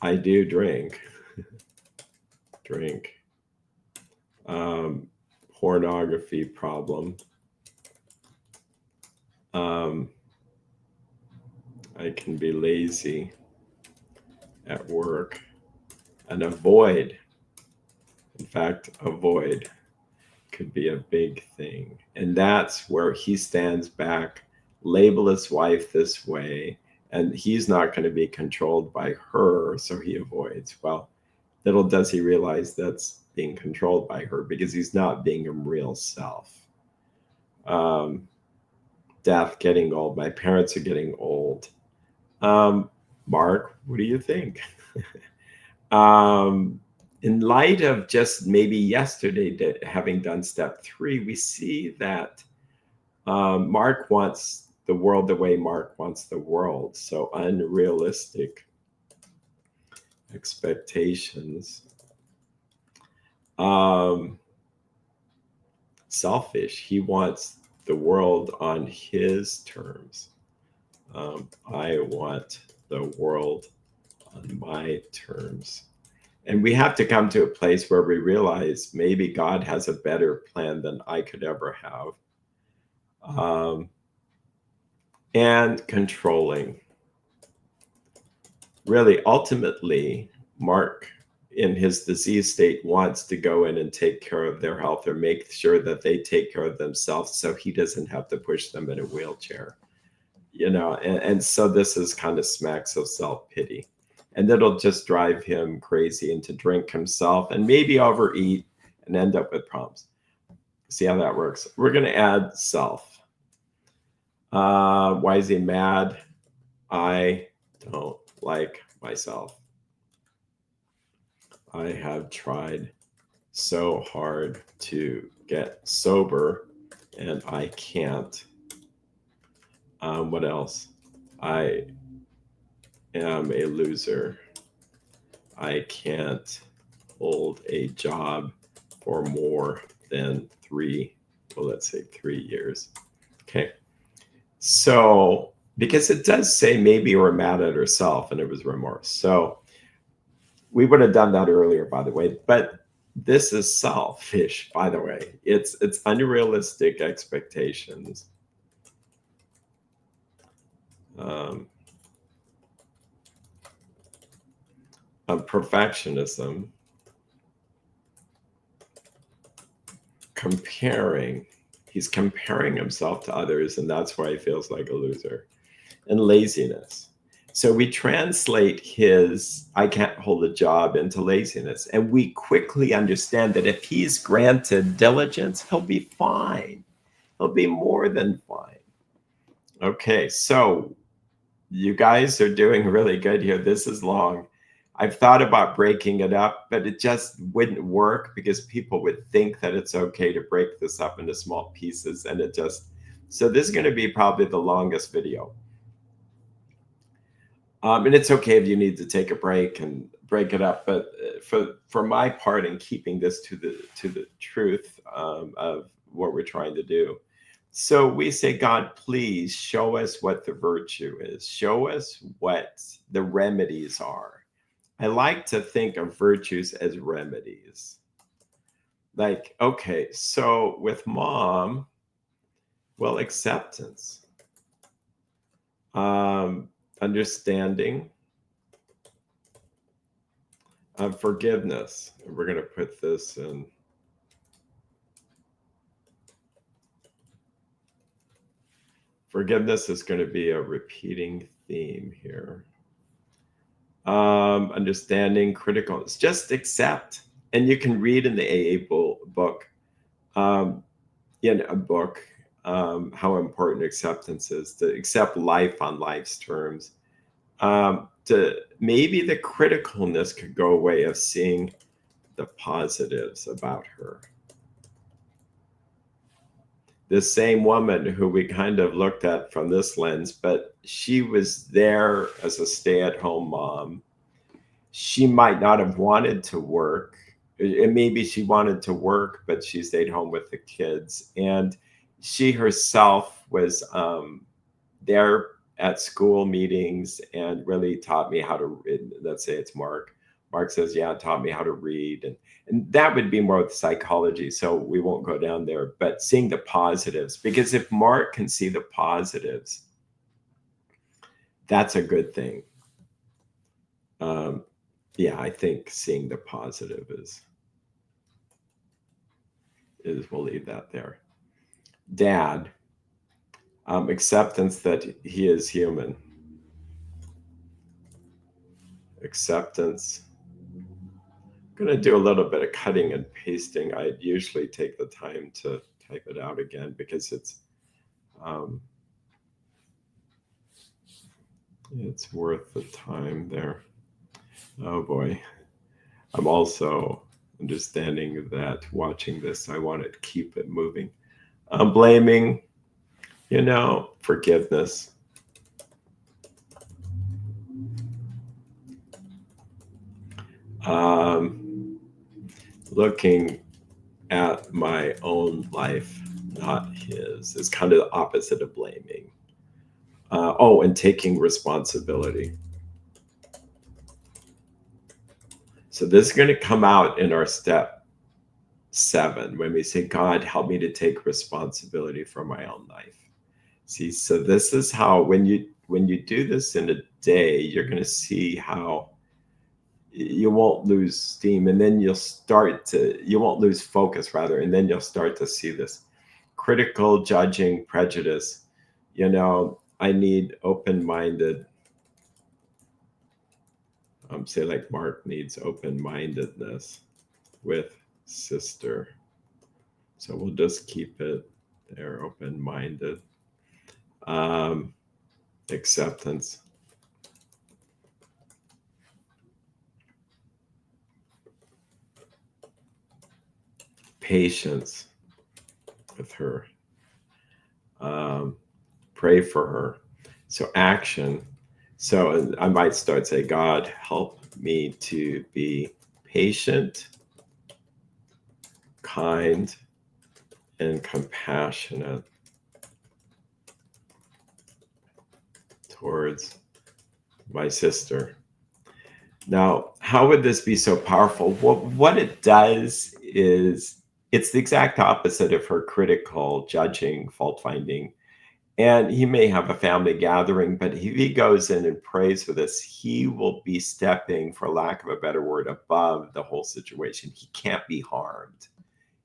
I do drink. Pornography problem. I can be lazy at work and avoid. In fact, avoid could be a big thing. And that's where he stands back, label his wife this way, and he's not going to be controlled by her, so he avoids. Well, little does he realize that's being controlled by her because he's not being a real self. Death, getting old. My parents are getting old. Mark, what do you think? In light of just maybe yesterday having done step 3, we see that Mark wants the world the way Mark wants the world. So unrealistic expectations. Selfish. He wants the world on his terms. I want the world on my terms. And we have to come to a place where we realize maybe God has a better plan than I could ever have. And controlling. Really, ultimately, Mark, in his disease state, wants to go in and take care of their health or make sure that they take care of themselves so he doesn't have to push them in a wheelchair. And so this is kind of smacks of self-pity. And it'll just drive him crazy and to drink himself and maybe overeat and end up with problems. See how that works? We're going to add self. Why is he mad? I don't like myself. I have tried so hard to get sober and I can't. What else? I am a loser. I can't hold a job for more than 3 years. Okay. So, because it does say maybe you were mad at herself and it was remorse. So we would have done that earlier, by the way, but this is selfish, by the way. It's unrealistic expectations. Of perfectionism, comparing. He's comparing himself to others, and that's why he feels like a loser. And laziness. So we translate his I can't hold a job into laziness. And we quickly understand that if he's granted diligence, he'll be fine. He'll be more than fine. Okay, so you guys are doing really good here. This is long. I've thought about breaking it up, but it just wouldn't work because people would think that it's okay to break this up into small pieces. And so this is going to be probably the longest video. And it's okay if you need to take a break and break it up. But for my part in keeping this to the truth of what we're trying to do, so we say, God, please show us what the virtue is. Show us what the remedies are. I like to think of virtues as remedies. Like, okay, so with mom, well, acceptance, understanding, forgiveness. And we're going to put this in. Forgiveness is going to be a repeating theme here. Understanding, critical. It's just accept. And you can read in the book, um, in a book, how important acceptance is, to accept life on life's terms. To maybe the criticalness could go away of seeing the positives about her. This same woman who we kind of looked at from this lens, but she was there as a stay-at-home mom. She might not have wanted to work. And maybe she wanted to work, but she stayed home with the kids. And she herself was there at school meetings and really taught me how to read. Let's say it's Mark. Mark says, yeah, taught me how to read. And that would be more with psychology. So we won't go down there, but seeing the positives, because if Mark can see the positives, that's a good thing. Yeah, I think seeing the positive is we'll leave that there. Dad, acceptance that he is human. Acceptance. I'm going to do a little bit of cutting and pasting. I usually take the time to type it out again because it's worth the time there. Oh boy. I'm also understanding that watching this, I want to keep it moving. I'm blaming, forgiveness. Looking at my own life, not his, is kind of the opposite of blaming. And taking responsibility. So this is going to come out in our step 7 when we say, God, help me to take responsibility for my own life. See, so this is how when you do this in a day, you're going to see how you won't lose steam, and then you won't lose focus rather, and then you'll start to see this critical, judging, prejudice. I need open-minded. Say like Mark needs open-mindedness with sister. So we'll just keep it there, open-minded. Acceptance. Patience with her. Pray for her. So action. So I might start say, God, help me to be patient, kind, and compassionate towards my sister. Now, how would this be so powerful? What it does is it's the exact opposite of her critical, judging, fault finding. And he may have a family gathering, but if he goes in and prays for this, he will be stepping, for lack of a better word, above the whole situation. He can't be harmed.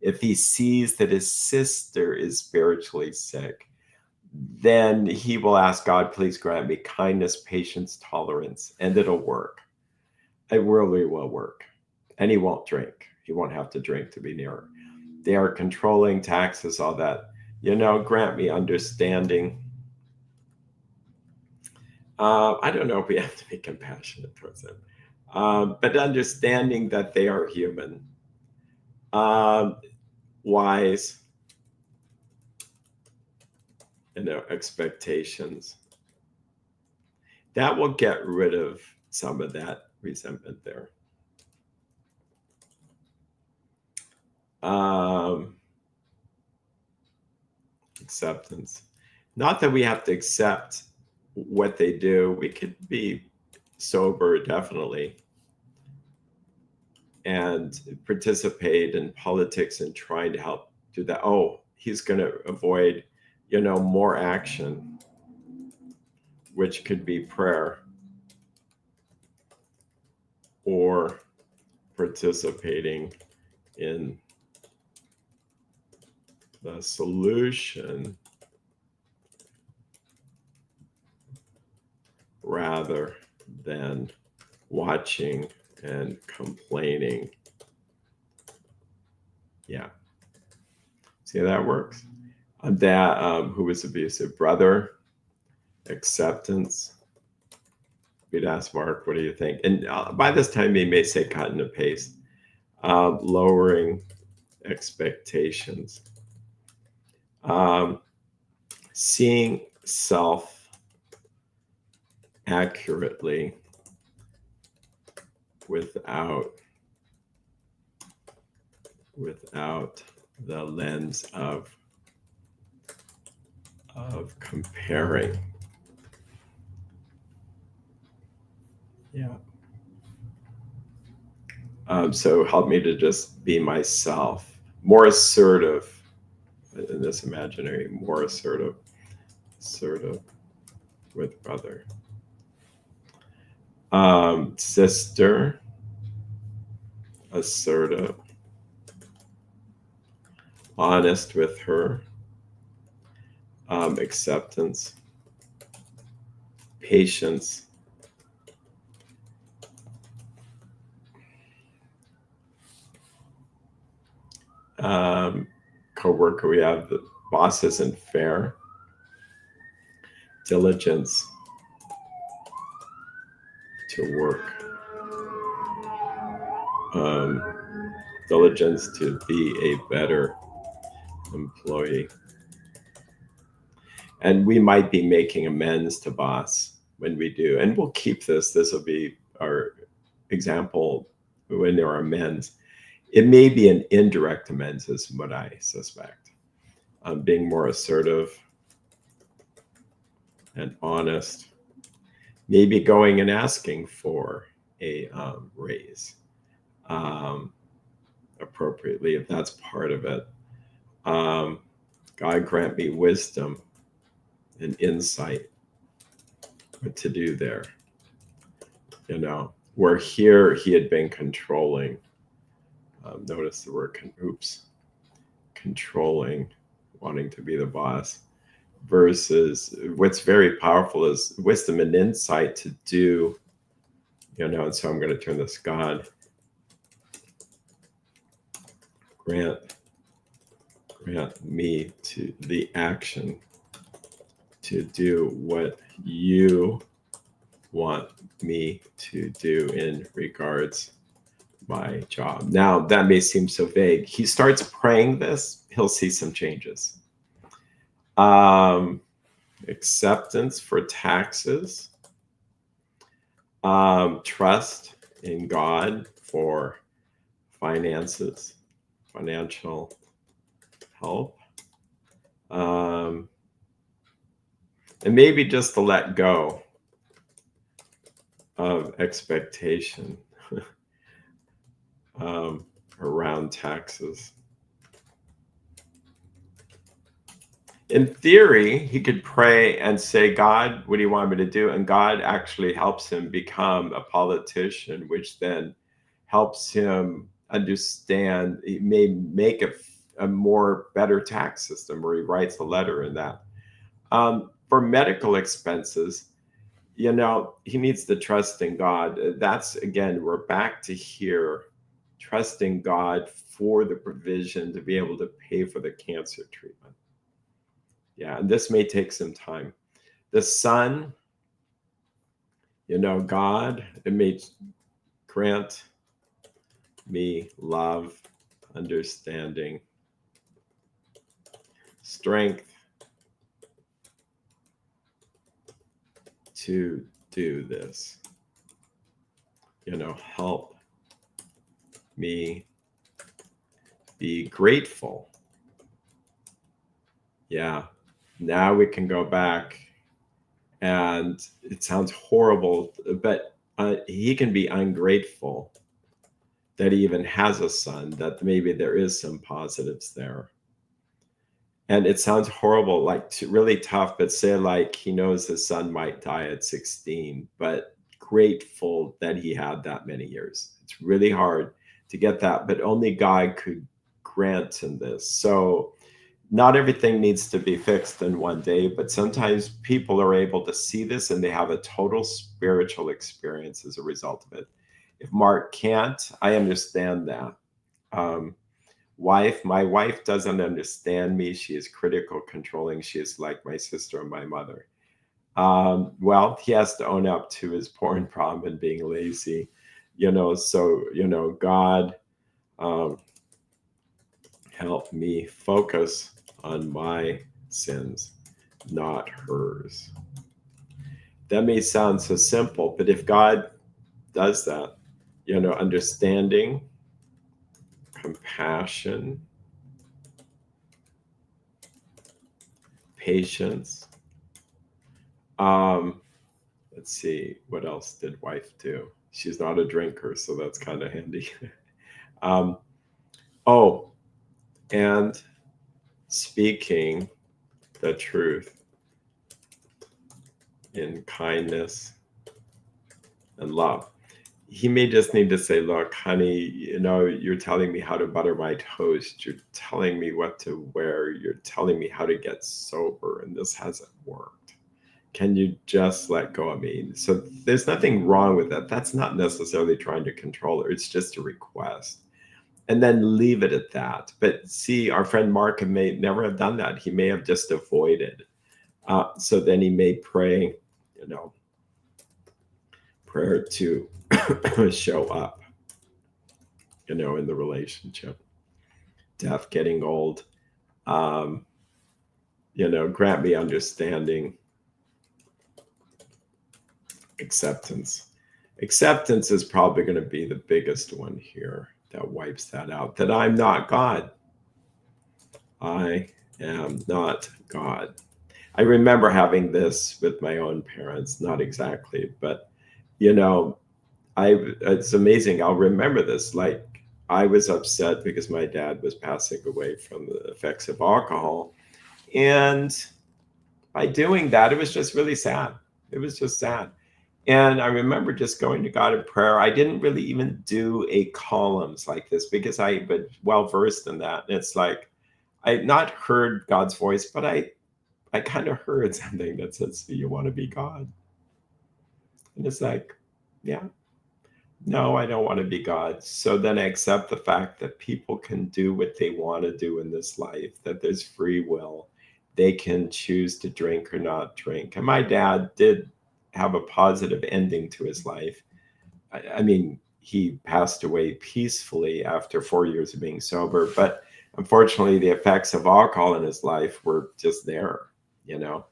If he sees that his sister is spiritually sick, then he will ask God, please grant me kindness, patience, tolerance, and it'll work. It really will work. And he won't drink. He won't have to drink to be near her. They are controlling taxes, all that. Grant me understanding. I don't know if we have to be compassionate towards them, but understanding that they are human, wise, expectations. That will get rid of some of that resentment there. Acceptance. Not that we have to accept what they do. We could be sober, definitely, and participate in politics and trying to help do that. Oh, he's going to avoid, more action, which could be prayer or participating in the solution rather than watching and complaining. Yeah. See how that works? Dad, who was abusive, brother, acceptance. We'd ask Mark, what do you think? And by this time, he may say cut and paste. Lowering expectations. Seeing self accurately without the lens of comparing. Yeah. So help me to just be myself, more assertive in this imaginary, more assertive with brother. Sister, assertive, honest with her, acceptance, patience, co-worker, we have the boss isn't fair, diligence to work, diligence to be a better employee. And we might be making amends to boss when we do, and we'll keep this will be our example when there are amends. It may be an indirect amends is what I suspect. Being more assertive and honest, maybe going and asking for a raise appropriately, if that's part of it. God grant me wisdom and insight what to do there. Where here he had been controlling. Notice the word controlling, wanting to be the boss, versus what's very powerful is wisdom and insight to do, and so I'm going to turn this God. Grant me to the action to do what you want me to do in regards my job. Now, that may seem so vague. He starts praying this, he'll see some changes. Acceptance for taxes. Trust in God for finances, financial help. And maybe just to let go of expectation around taxes. In theory, he could pray and say, God, what do you want me to do? And God actually helps him become a politician, which then helps him understand, he may make a more better tax system, where he writes a letter in that. For medical expenses, he needs to trust in God. That's, again, we're back to here, trusting God for the provision to be able to pay for the cancer treatment. Yeah, and this may take some time. The Son, God, it may grant me love, understanding, strength to do this. Help me be grateful. Yeah. Now we can go back, and it sounds horrible, but he can be ungrateful that he even has a son, that maybe there is some positives there. And it sounds horrible, like really tough, but say like he knows his son might die at 16, but grateful that he had that many years. It's really hard to get that, but only God could grant in this. So not everything needs to be fixed in one day, but sometimes people are able to see this and they have a total spiritual experience as a result of it. If Mark can't, I understand that. Um, my wife doesn't understand me. She is critical, controlling. She is like my sister and my mother. Well, he has to own up to his porn problem and being lazy, so, God, um, help me focus on my sins, not hers. That may sound so simple, but if God does that, understanding, compassion, patience. Let's see, what else did wife do? She's not a drinker, so that's kind of handy. um, oh, and speaking the truth in kindness and love. He may just need to say, look, honey, you're telling me how to butter my toast. You're telling me what to wear. You're telling me how to get sober, and this hasn't worked. Can you just let go of me? So there's nothing wrong with that. That's not necessarily trying to control her. It's just a request. And then leave it at that. But see, our friend Mark may never have done that. He may have just avoided. So then he may pray, prayer to show up, in the relationship. Death, getting old, grant me understanding, acceptance. Acceptance is probably going to be the biggest one here that wipes that out, that I'm not God. I am not God. I remember having this with my own parents, not exactly, but, it's amazing. I'll remember this. Like, I was upset because my dad was passing away from the effects of alcohol. And by doing that, it was just really sad. It was just sad. And I remember just going to God in prayer. I didn't really even do a columns like this because I was well versed in that. And it's like I had not heard God's voice, but I kind of heard something that says, "Do you want to be God?" And it's like, yeah, no, I don't want to be God. So then I accept the fact that people can do what they want to do in this life, that there's free will. They can choose to drink or not drink. And my dad did have a positive ending to his life. I mean, he passed away peacefully after 4 years of being sober, but unfortunately, the effects of alcohol in his life were just there, you know?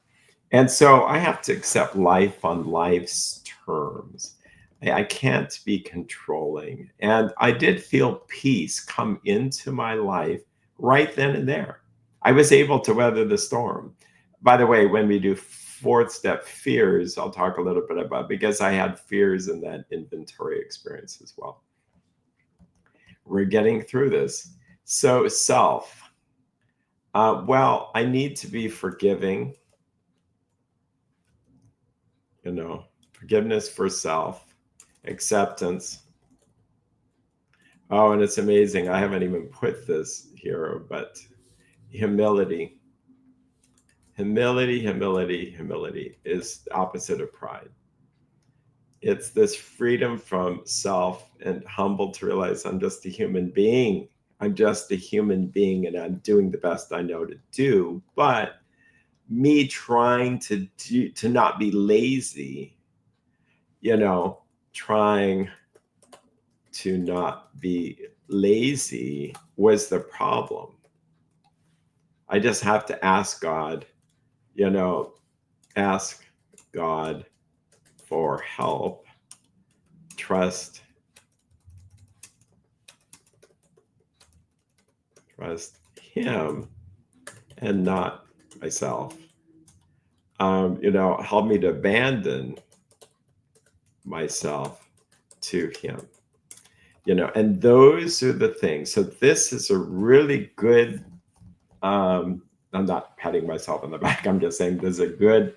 And so I have to accept life on life's terms. I can't be controlling. And I did feel peace come into my life right then and there. I was able to weather the storm. By the way, when we do fourth step fears, I'll talk a little bit about, because I had fears in that inventory experience as well. We're getting through this. So self. Well, I need to be forgiving. Forgiveness for self, acceptance. Oh, and it's amazing. I haven't even put this here, but humility. Humility, humility, humility is the opposite of pride. It's this freedom from self and humble to realize I'm just a human being. I'm just a human being and I'm doing the best I know to do. But me trying to not be lazy, trying to not be lazy was the problem. I just have to ask God, ask God for help, trust him and not myself. Help me to abandon myself to him. And those are the things. So this is a really good, I'm not patting myself on the back. I'm just saying this is a good,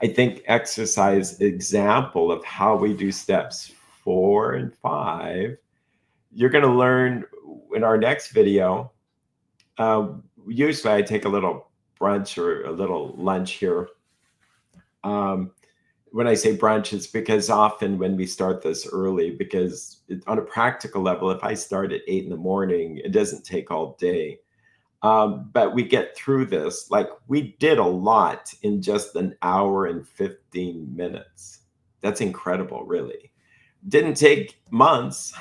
I think, exercise example of how we do steps 4 and 5. You're going to learn in our next video. Usually I take a little brunch or a little lunch here. When I say brunch, it's because often when we start this early, because on a practical level, if I start at 8 in the morning, it doesn't take all day. But we get through this. Like, we did a lot in just an hour and 15 minutes. That's incredible, really. Didn't take months.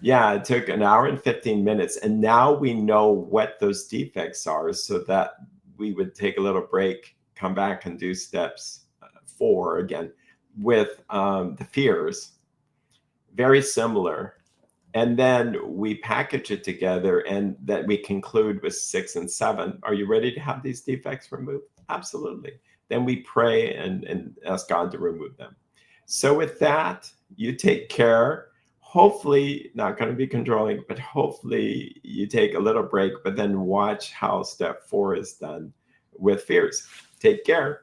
Yeah, it took an hour and 15 minutes. And now we know what those defects are, so that we would take a little break, come back and do steps 4 again with the fears. Very similar. And then we package it together, and that we conclude with 6 and 7. Are you ready to have these defects removed? Absolutely. Then we pray and ask God to remove them. So with that, you take care. Hopefully, not going to be controlling, but hopefully you take a little break, but then watch how step 4 is done with fears. Take care.